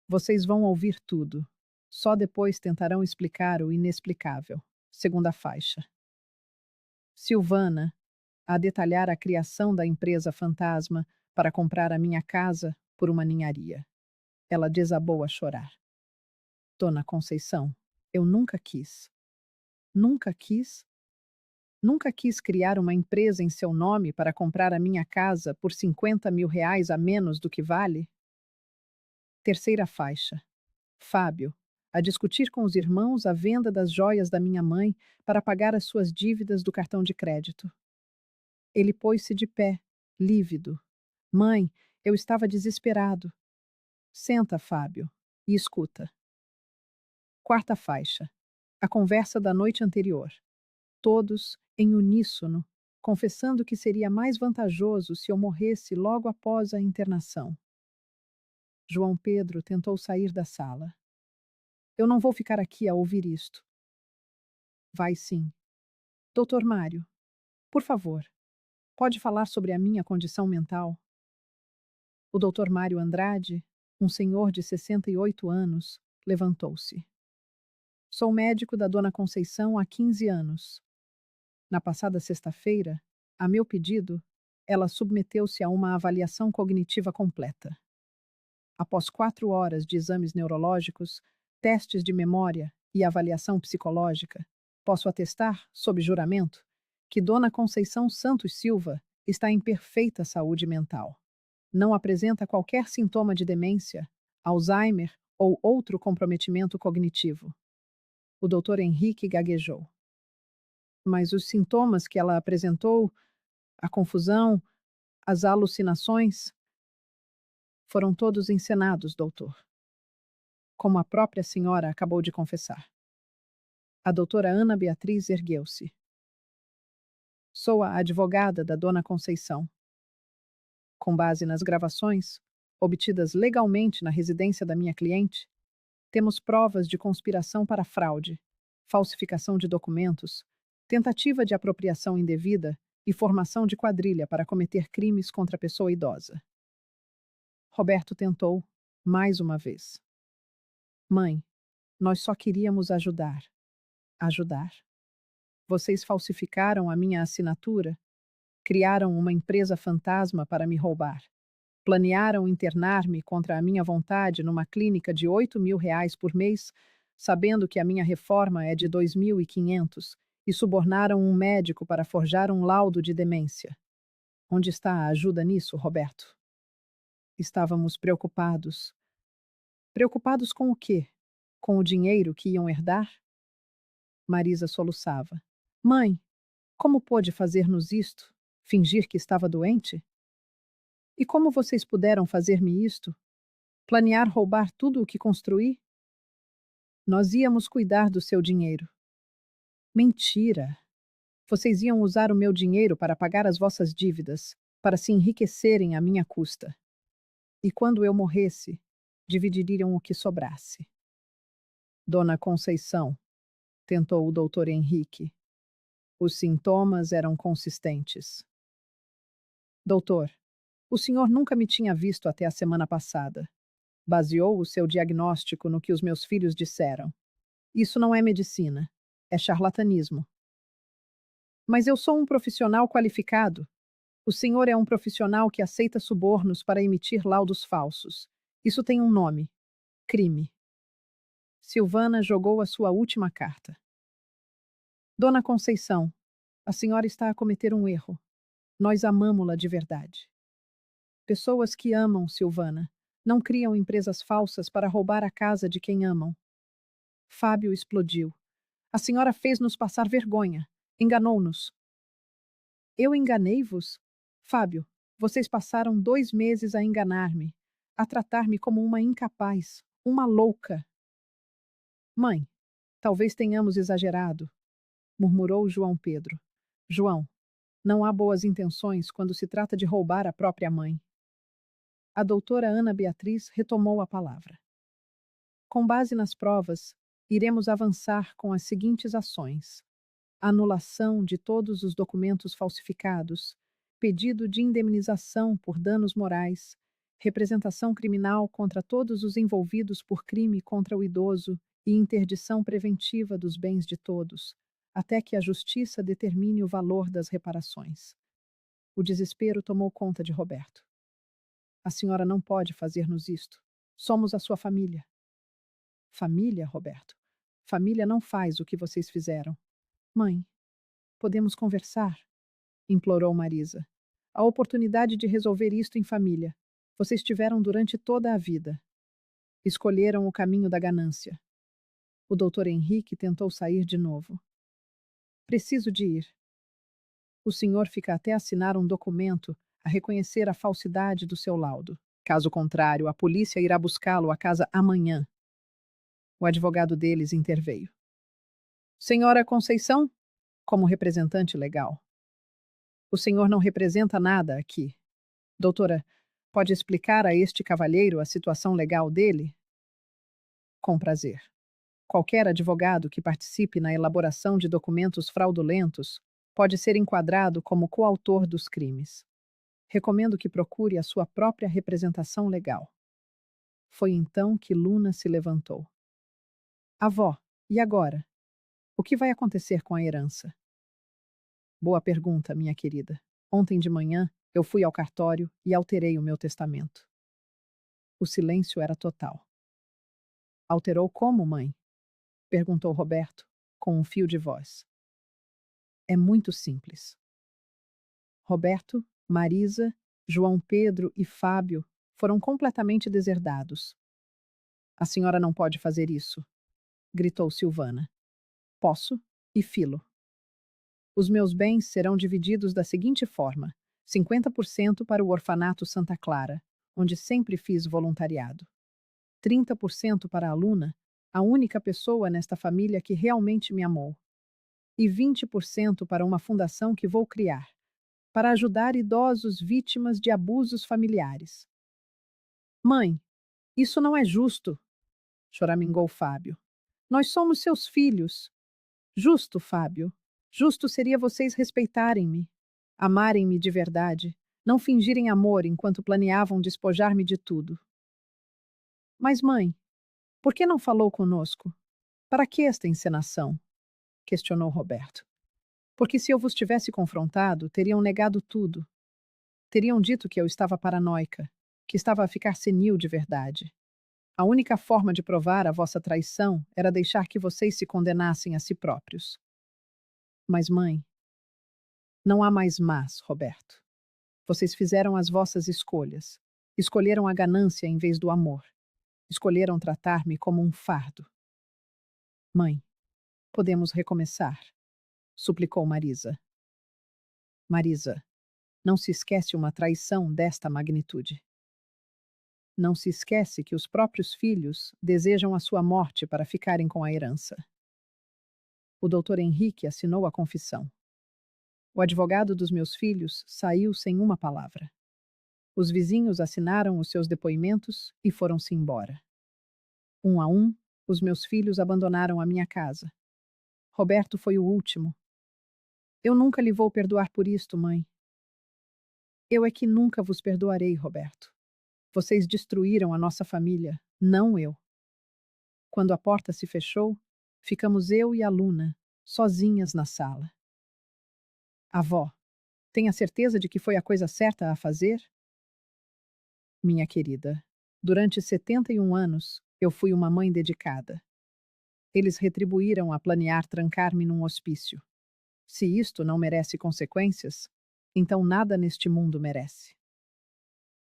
Vocês vão ouvir tudo. Só depois tentarão explicar o inexplicável. Segunda faixa. Silvana, a detalhar a criação da empresa fantasma para comprar a minha casa por uma ninharia. Ela desabou a chorar. Dona Conceição, eu nunca quis. Nunca quis? Nunca quis criar uma empresa em seu nome para comprar a minha casa por 50 mil reais a menos do que vale? Terceira faixa. Fábio, a discutir com os irmãos a venda das joias da minha mãe para pagar as suas dívidas do cartão de crédito. Ele pôs-se de pé, lívido. Mãe, eu estava desesperado. Senta, Fábio, e escuta. Quarta faixa. A conversa da noite anterior. Todos, em uníssono, confessando que seria mais vantajoso se eu morresse logo após a internação. João Pedro tentou sair da sala. Eu não vou ficar aqui a ouvir isto. Vai sim. Doutor Mário, por favor, pode falar sobre a minha condição mental? O doutor Mário Andrade, um senhor de 68 anos, levantou-se. Sou médico da Dona Conceição há 15 anos. Na passada sexta-feira, a meu pedido, ela submeteu-se a uma avaliação cognitiva completa. Após 4 horas de exames neurológicos, testes de memória e avaliação psicológica, posso atestar, sob juramento, que Dona Conceição Santos Silva está em perfeita saúde mental. Não apresenta qualquer sintoma de demência, Alzheimer ou outro comprometimento cognitivo. O doutor Henrique gaguejou. Mas os sintomas que ela apresentou, a confusão, as alucinações, foram todos encenados, doutor. Como a própria senhora acabou de confessar. A doutora Ana Beatriz ergueu-se. Sou a advogada da Dona Conceição. Com base nas gravações, obtidas legalmente na residência da minha cliente, temos provas de conspiração para fraude, falsificação de documentos, tentativa de apropriação indevida e formação de quadrilha para cometer crimes contra a pessoa idosa. Roberto tentou, mais uma vez. Mãe, nós só queríamos ajudar. Ajudar? Vocês falsificaram a minha assinatura, criaram uma empresa fantasma para me roubar. Planearam internar-me contra a minha vontade numa clínica de 8 mil reais por mês, sabendo que a minha reforma é de 2.500, e subornaram um médico para forjar um laudo de demência. Onde está a ajuda nisso, Roberto? Estávamos preocupados. Preocupados com o quê? Com o dinheiro que iam herdar? Marisa soluçava. Mãe, como pôde fazer-nos isto? Fingir que estava doente? E como vocês puderam fazer-me isto? Planear roubar tudo o que construí? Nós íamos cuidar do seu dinheiro. Mentira! Vocês iam usar o meu dinheiro para pagar as vossas dívidas, para se enriquecerem à minha custa. E quando eu morresse, dividiriam o que sobrasse. Dona Conceição, tentou o doutor Henrique. Os sintomas eram consistentes. Doutor, o senhor nunca me tinha visto até a semana passada. Baseou o seu diagnóstico no que os meus filhos disseram. Isso não é medicina. É charlatanismo. Mas eu sou um profissional qualificado. O senhor é um profissional que aceita subornos para emitir laudos falsos. Isso tem um nome: crime. Silvana jogou a sua última carta. Dona Conceição, a senhora está a cometer um erro. Nós amamo-la de verdade. Pessoas que amam Silvana não criam empresas falsas para roubar a casa de quem amam. Fábio explodiu. A senhora fez-nos passar vergonha. Enganou-nos. Eu enganei-vos? Fábio, vocês passaram 2 meses a enganar-me, a tratar-me como uma incapaz, uma louca. Mãe, talvez tenhamos exagerado, murmurou João Pedro. João, não há boas intenções quando se trata de roubar a própria mãe. A doutora Ana Beatriz retomou a palavra. Com base nas provas, iremos avançar com as seguintes ações: anulação de todos os documentos falsificados, pedido de indemnização por danos morais, representação criminal contra todos os envolvidos por crime contra o idoso e interdição preventiva dos bens de todos, até que a justiça determine o valor das reparações. O desespero tomou conta de Roberto. A senhora não pode fazer-nos isto. Somos a sua família. Família, Roberto? Família não faz o que vocês fizeram. Mãe, podemos conversar? Implorou Marisa. A oportunidade de resolver isto em família. Vocês tiveram durante toda a vida. Escolheram o caminho da ganância. O doutor Henrique tentou sair de novo. Preciso de ir. O senhor fica até assinar um documento a reconhecer a falsidade do seu laudo. Caso contrário, a polícia irá buscá-lo à casa amanhã. O advogado deles interveio. Senhora Conceição, como representante legal. O senhor não representa nada aqui. Doutora, pode explicar a este cavalheiro a situação legal dele? Com prazer. Qualquer advogado que participe na elaboração de documentos fraudulentos pode ser enquadrado como coautor dos crimes. Recomendo que procure a sua própria representação legal. Foi então que Luna se levantou. Avó, e agora? O que vai acontecer com a herança? Boa pergunta, minha querida. Ontem de manhã, eu fui ao cartório e alterei o meu testamento. O silêncio era total. Alterou como, mãe? Perguntou Roberto, com um fio de voz. É muito simples. Roberto, Marisa, João Pedro e Fábio foram completamente deserdados. A senhora não pode fazer isso, gritou Silvana. Posso, e filo. Os meus bens serão divididos da seguinte forma: 50% para o orfanato Santa Clara, onde sempre fiz voluntariado. 30% para a Luna, a única pessoa nesta família que realmente me amou. E 20% para uma fundação que vou criar, para ajudar idosos vítimas de abusos familiares. Mãe, isso não é justo, choramingou Fábio. Nós somos seus filhos. Justo, Fábio. Justo seria vocês respeitarem-me, amarem-me de verdade, não fingirem amor enquanto planeavam despojar-me de tudo. Mas, mãe, por que não falou conosco? Para que esta encenação? Questionou Roberto. Porque se eu vos tivesse confrontado, teriam negado tudo. Teriam dito que eu estava paranoica, que estava a ficar senil de verdade. A única forma de provar a vossa traição era deixar que vocês se condenassem a si próprios. Mas, mãe, não há mais mas, Roberto. Vocês fizeram as vossas escolhas. Escolheram a ganância em vez do amor. Escolheram tratar-me como um fardo. Mãe, podemos recomeçar, suplicou Marisa. Marisa, não se esquece uma traição desta magnitude. Não se esquece que os próprios filhos desejam a sua morte para ficarem com a herança. O doutor Henrique assinou a confissão. O advogado dos meus filhos saiu sem uma palavra. Os vizinhos assinaram os seus depoimentos e foram-se embora. Um a um, os meus filhos abandonaram a minha casa. Roberto foi o último. Eu nunca lhe vou perdoar por isto, mãe. Eu é que nunca vos perdoarei, Roberto. Vocês destruíram a nossa família, não eu. Quando a porta se fechou, ficamos eu e a Luna, sozinhas na sala. Avó, tenha certeza de que foi a coisa certa a fazer? Minha querida, durante 71 anos, eu fui uma mãe dedicada. Eles retribuíram a planear trancar-me num hospício. Se isto não merece consequências, então nada neste mundo merece.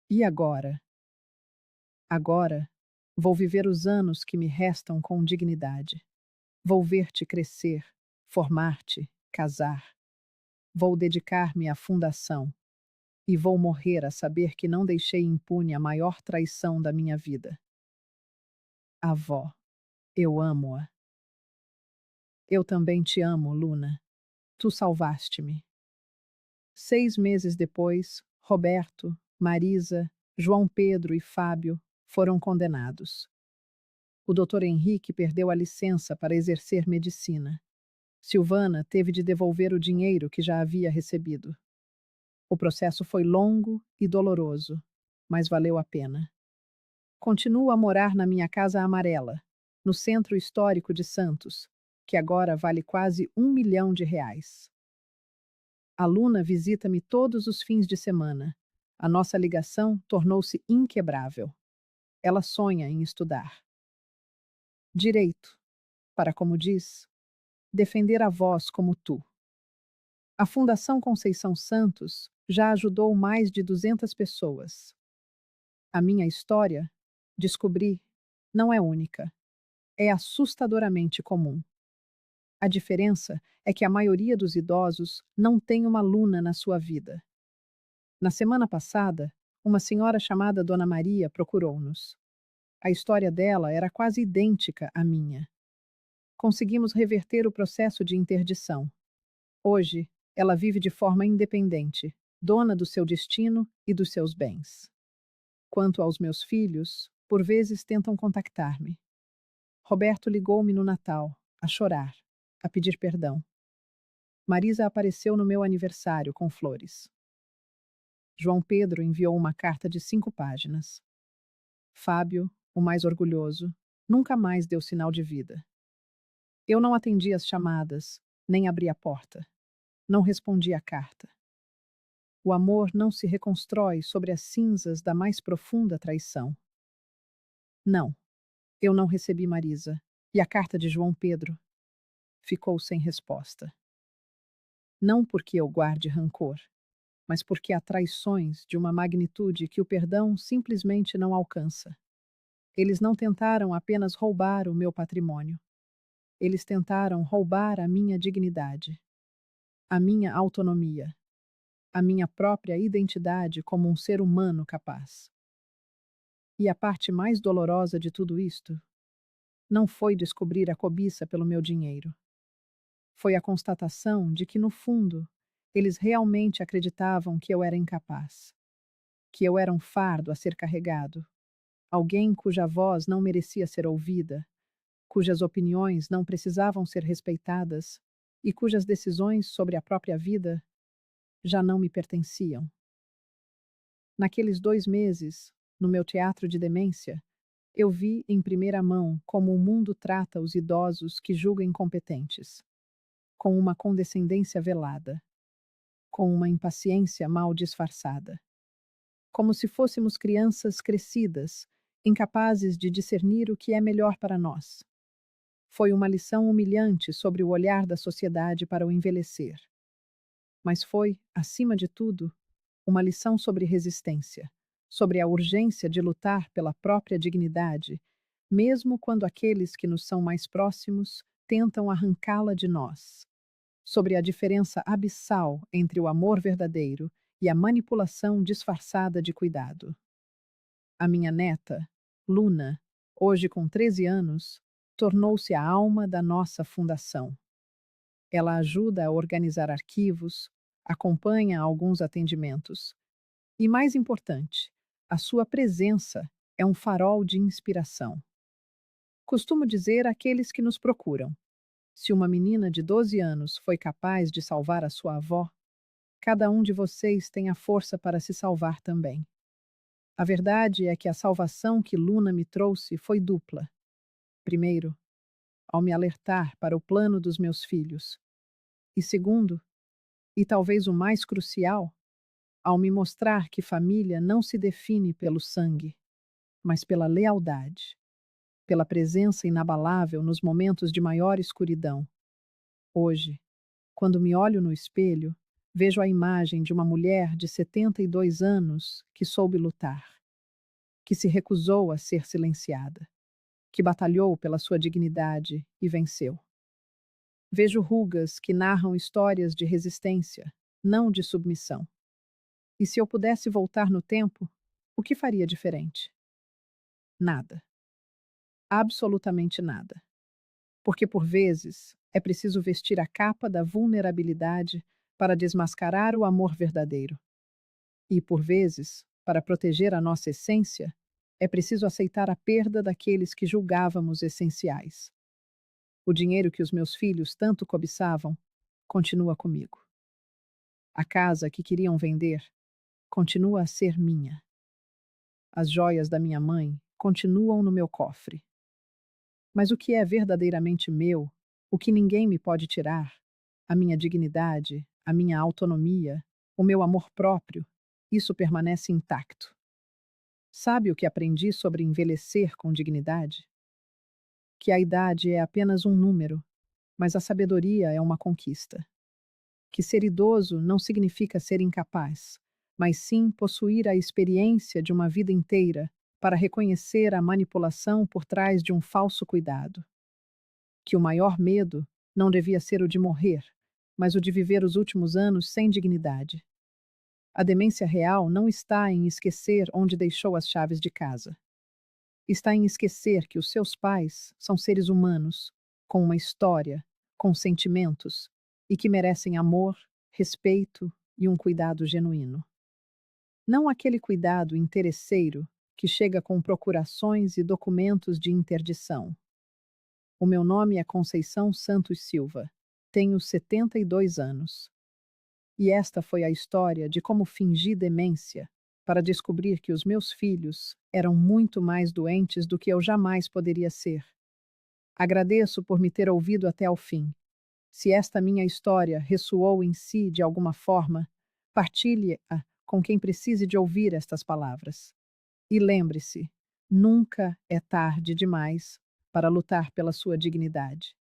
E agora? Agora, vou viver os anos que me restam com dignidade. Vou ver-te crescer, formar-te, casar. Vou dedicar-me à fundação e vou morrer a saber que não deixei impune a maior traição da minha vida. Avó, eu amo-a. Eu também te amo, Luna. Tu salvaste-me. 6 meses depois, Roberto, Marisa, João Pedro e Fábio foram condenados. O doutor Henrique perdeu a licença para exercer medicina. Silvana teve de devolver o dinheiro que já havia recebido. O processo foi longo e doloroso, mas valeu a pena. Continuo a morar na minha casa amarela, no centro histórico de Santos, que agora vale quase R$ 1 milhão. A Luna visita-me todos os fins de semana. A nossa ligação tornou-se inquebrável. Ela sonha em estudar direito, para, como diz, defender a voz como tu. A Fundação Conceição Santos já ajudou mais de 200 pessoas. A minha história, descobri, não é única. É assustadoramente comum. A diferença é que a maioria dos idosos não tem uma Luna na sua vida. Na semana passada, uma senhora chamada Dona Maria procurou-nos. A história dela era quase idêntica à minha. Conseguimos reverter o processo de interdição. Hoje, ela vive de forma independente, dona do seu destino e dos seus bens. Quanto aos meus filhos, por vezes tentam contactar-me. Roberto ligou-me no Natal, a chorar, a pedir perdão. Marisa apareceu no meu aniversário com flores. João Pedro enviou uma carta de 5 páginas. Fábio, o mais orgulhoso, nunca mais deu sinal de vida. Eu não atendi as chamadas, nem abri a porta. Não respondi à carta. O amor não se reconstrói sobre as cinzas da mais profunda traição. Não, eu não recebi Marisa, e a carta de João Pedro ficou sem resposta. Não porque eu guarde rancor, mas porque há traições de uma magnitude que o perdão simplesmente não alcança. Eles não tentaram apenas roubar o meu patrimônio. Eles tentaram roubar a minha dignidade, a minha autonomia, a minha própria identidade como um ser humano capaz. E a parte mais dolorosa de tudo isto não foi descobrir a cobiça pelo meu dinheiro. Foi a constatação de que, no fundo, eles realmente acreditavam que eu era incapaz, que eu era um fardo a ser carregado, alguém cuja voz não merecia ser ouvida, cujas opiniões não precisavam ser respeitadas e cujas decisões sobre a própria vida já não me pertenciam. Naqueles 2 meses, no meu teatro de demência, eu vi em primeira mão como o mundo trata os idosos que julga incompetentes, com uma condescendência velada, com uma impaciência mal disfarçada, como se fôssemos crianças crescidas, incapazes de discernir o que é melhor para nós. Foi uma lição humilhante sobre o olhar da sociedade para o envelhecer. Mas foi, acima de tudo, uma lição sobre resistência, sobre a urgência de lutar pela própria dignidade, mesmo quando aqueles que nos são mais próximos tentam arrancá-la de nós, sobre a diferença abissal entre o amor verdadeiro e a manipulação disfarçada de cuidado. A minha neta, Luna, hoje com 13 anos, tornou-se a alma da nossa fundação. Ela ajuda a organizar arquivos, acompanha alguns atendimentos. E mais importante, a sua presença é um farol de inspiração. Costumo dizer àqueles que nos procuram: se uma menina de 12 anos foi capaz de salvar a sua avó, Cada um de vocês tem a força para se salvar também. A verdade é que a salvação que Luna me trouxe foi dupla. Primeiro, ao me alertar para o plano dos meus filhos. E segundo, e talvez o mais crucial, ao me mostrar que família não se define pelo sangue, mas pela lealdade, pela presença inabalável nos momentos de maior escuridão. Hoje, quando me olho no espelho, vejo a imagem de uma mulher de 72 anos que soube lutar, que se recusou a ser silenciada, que batalhou pela sua dignidade e venceu. Vejo rugas que narram histórias de resistência, não de submissão. E se eu pudesse voltar no tempo, o que faria diferente? Nada. Absolutamente nada. Porque por vezes é preciso vestir a capa da vulnerabilidade para desmascarar o amor verdadeiro. E por vezes, para proteger a nossa essência, é preciso aceitar a perda daqueles que julgávamos essenciais. O dinheiro que os meus filhos tanto cobiçavam continua comigo. A casa que queriam vender continua a ser minha. As joias da minha mãe continuam no meu cofre. Mas o que é verdadeiramente meu, o que ninguém me pode tirar, a minha dignidade, a minha autonomia, o meu amor próprio, isso permanece intacto. Sabe o que aprendi sobre envelhecer com dignidade? Que a idade é apenas um número, mas a sabedoria é uma conquista. Que ser idoso não significa ser incapaz, mas sim possuir a experiência de uma vida inteira para reconhecer a manipulação por trás de um falso cuidado. Que o maior medo não devia ser o de morrer, mas o de viver os últimos anos sem dignidade. A demência real não está em esquecer onde deixou as chaves de casa. Está em esquecer que os seus pais são seres humanos, com uma história, com sentimentos, e que merecem amor, respeito e um cuidado genuíno. Não aquele cuidado interesseiro que chega com procurações e documentos de interdição. O meu nome é Conceição Santos Silva. Tenho 72 anos. E esta foi a história de como fingi demência para descobrir que os meus filhos eram muito mais doentes do que eu jamais poderia ser. Agradeço por me ter ouvido até ao fim. Se esta minha história ressoou em si de alguma forma, partilhe-a com quem precise de ouvir estas palavras. E lembre-se, nunca é tarde demais para lutar pela sua dignidade.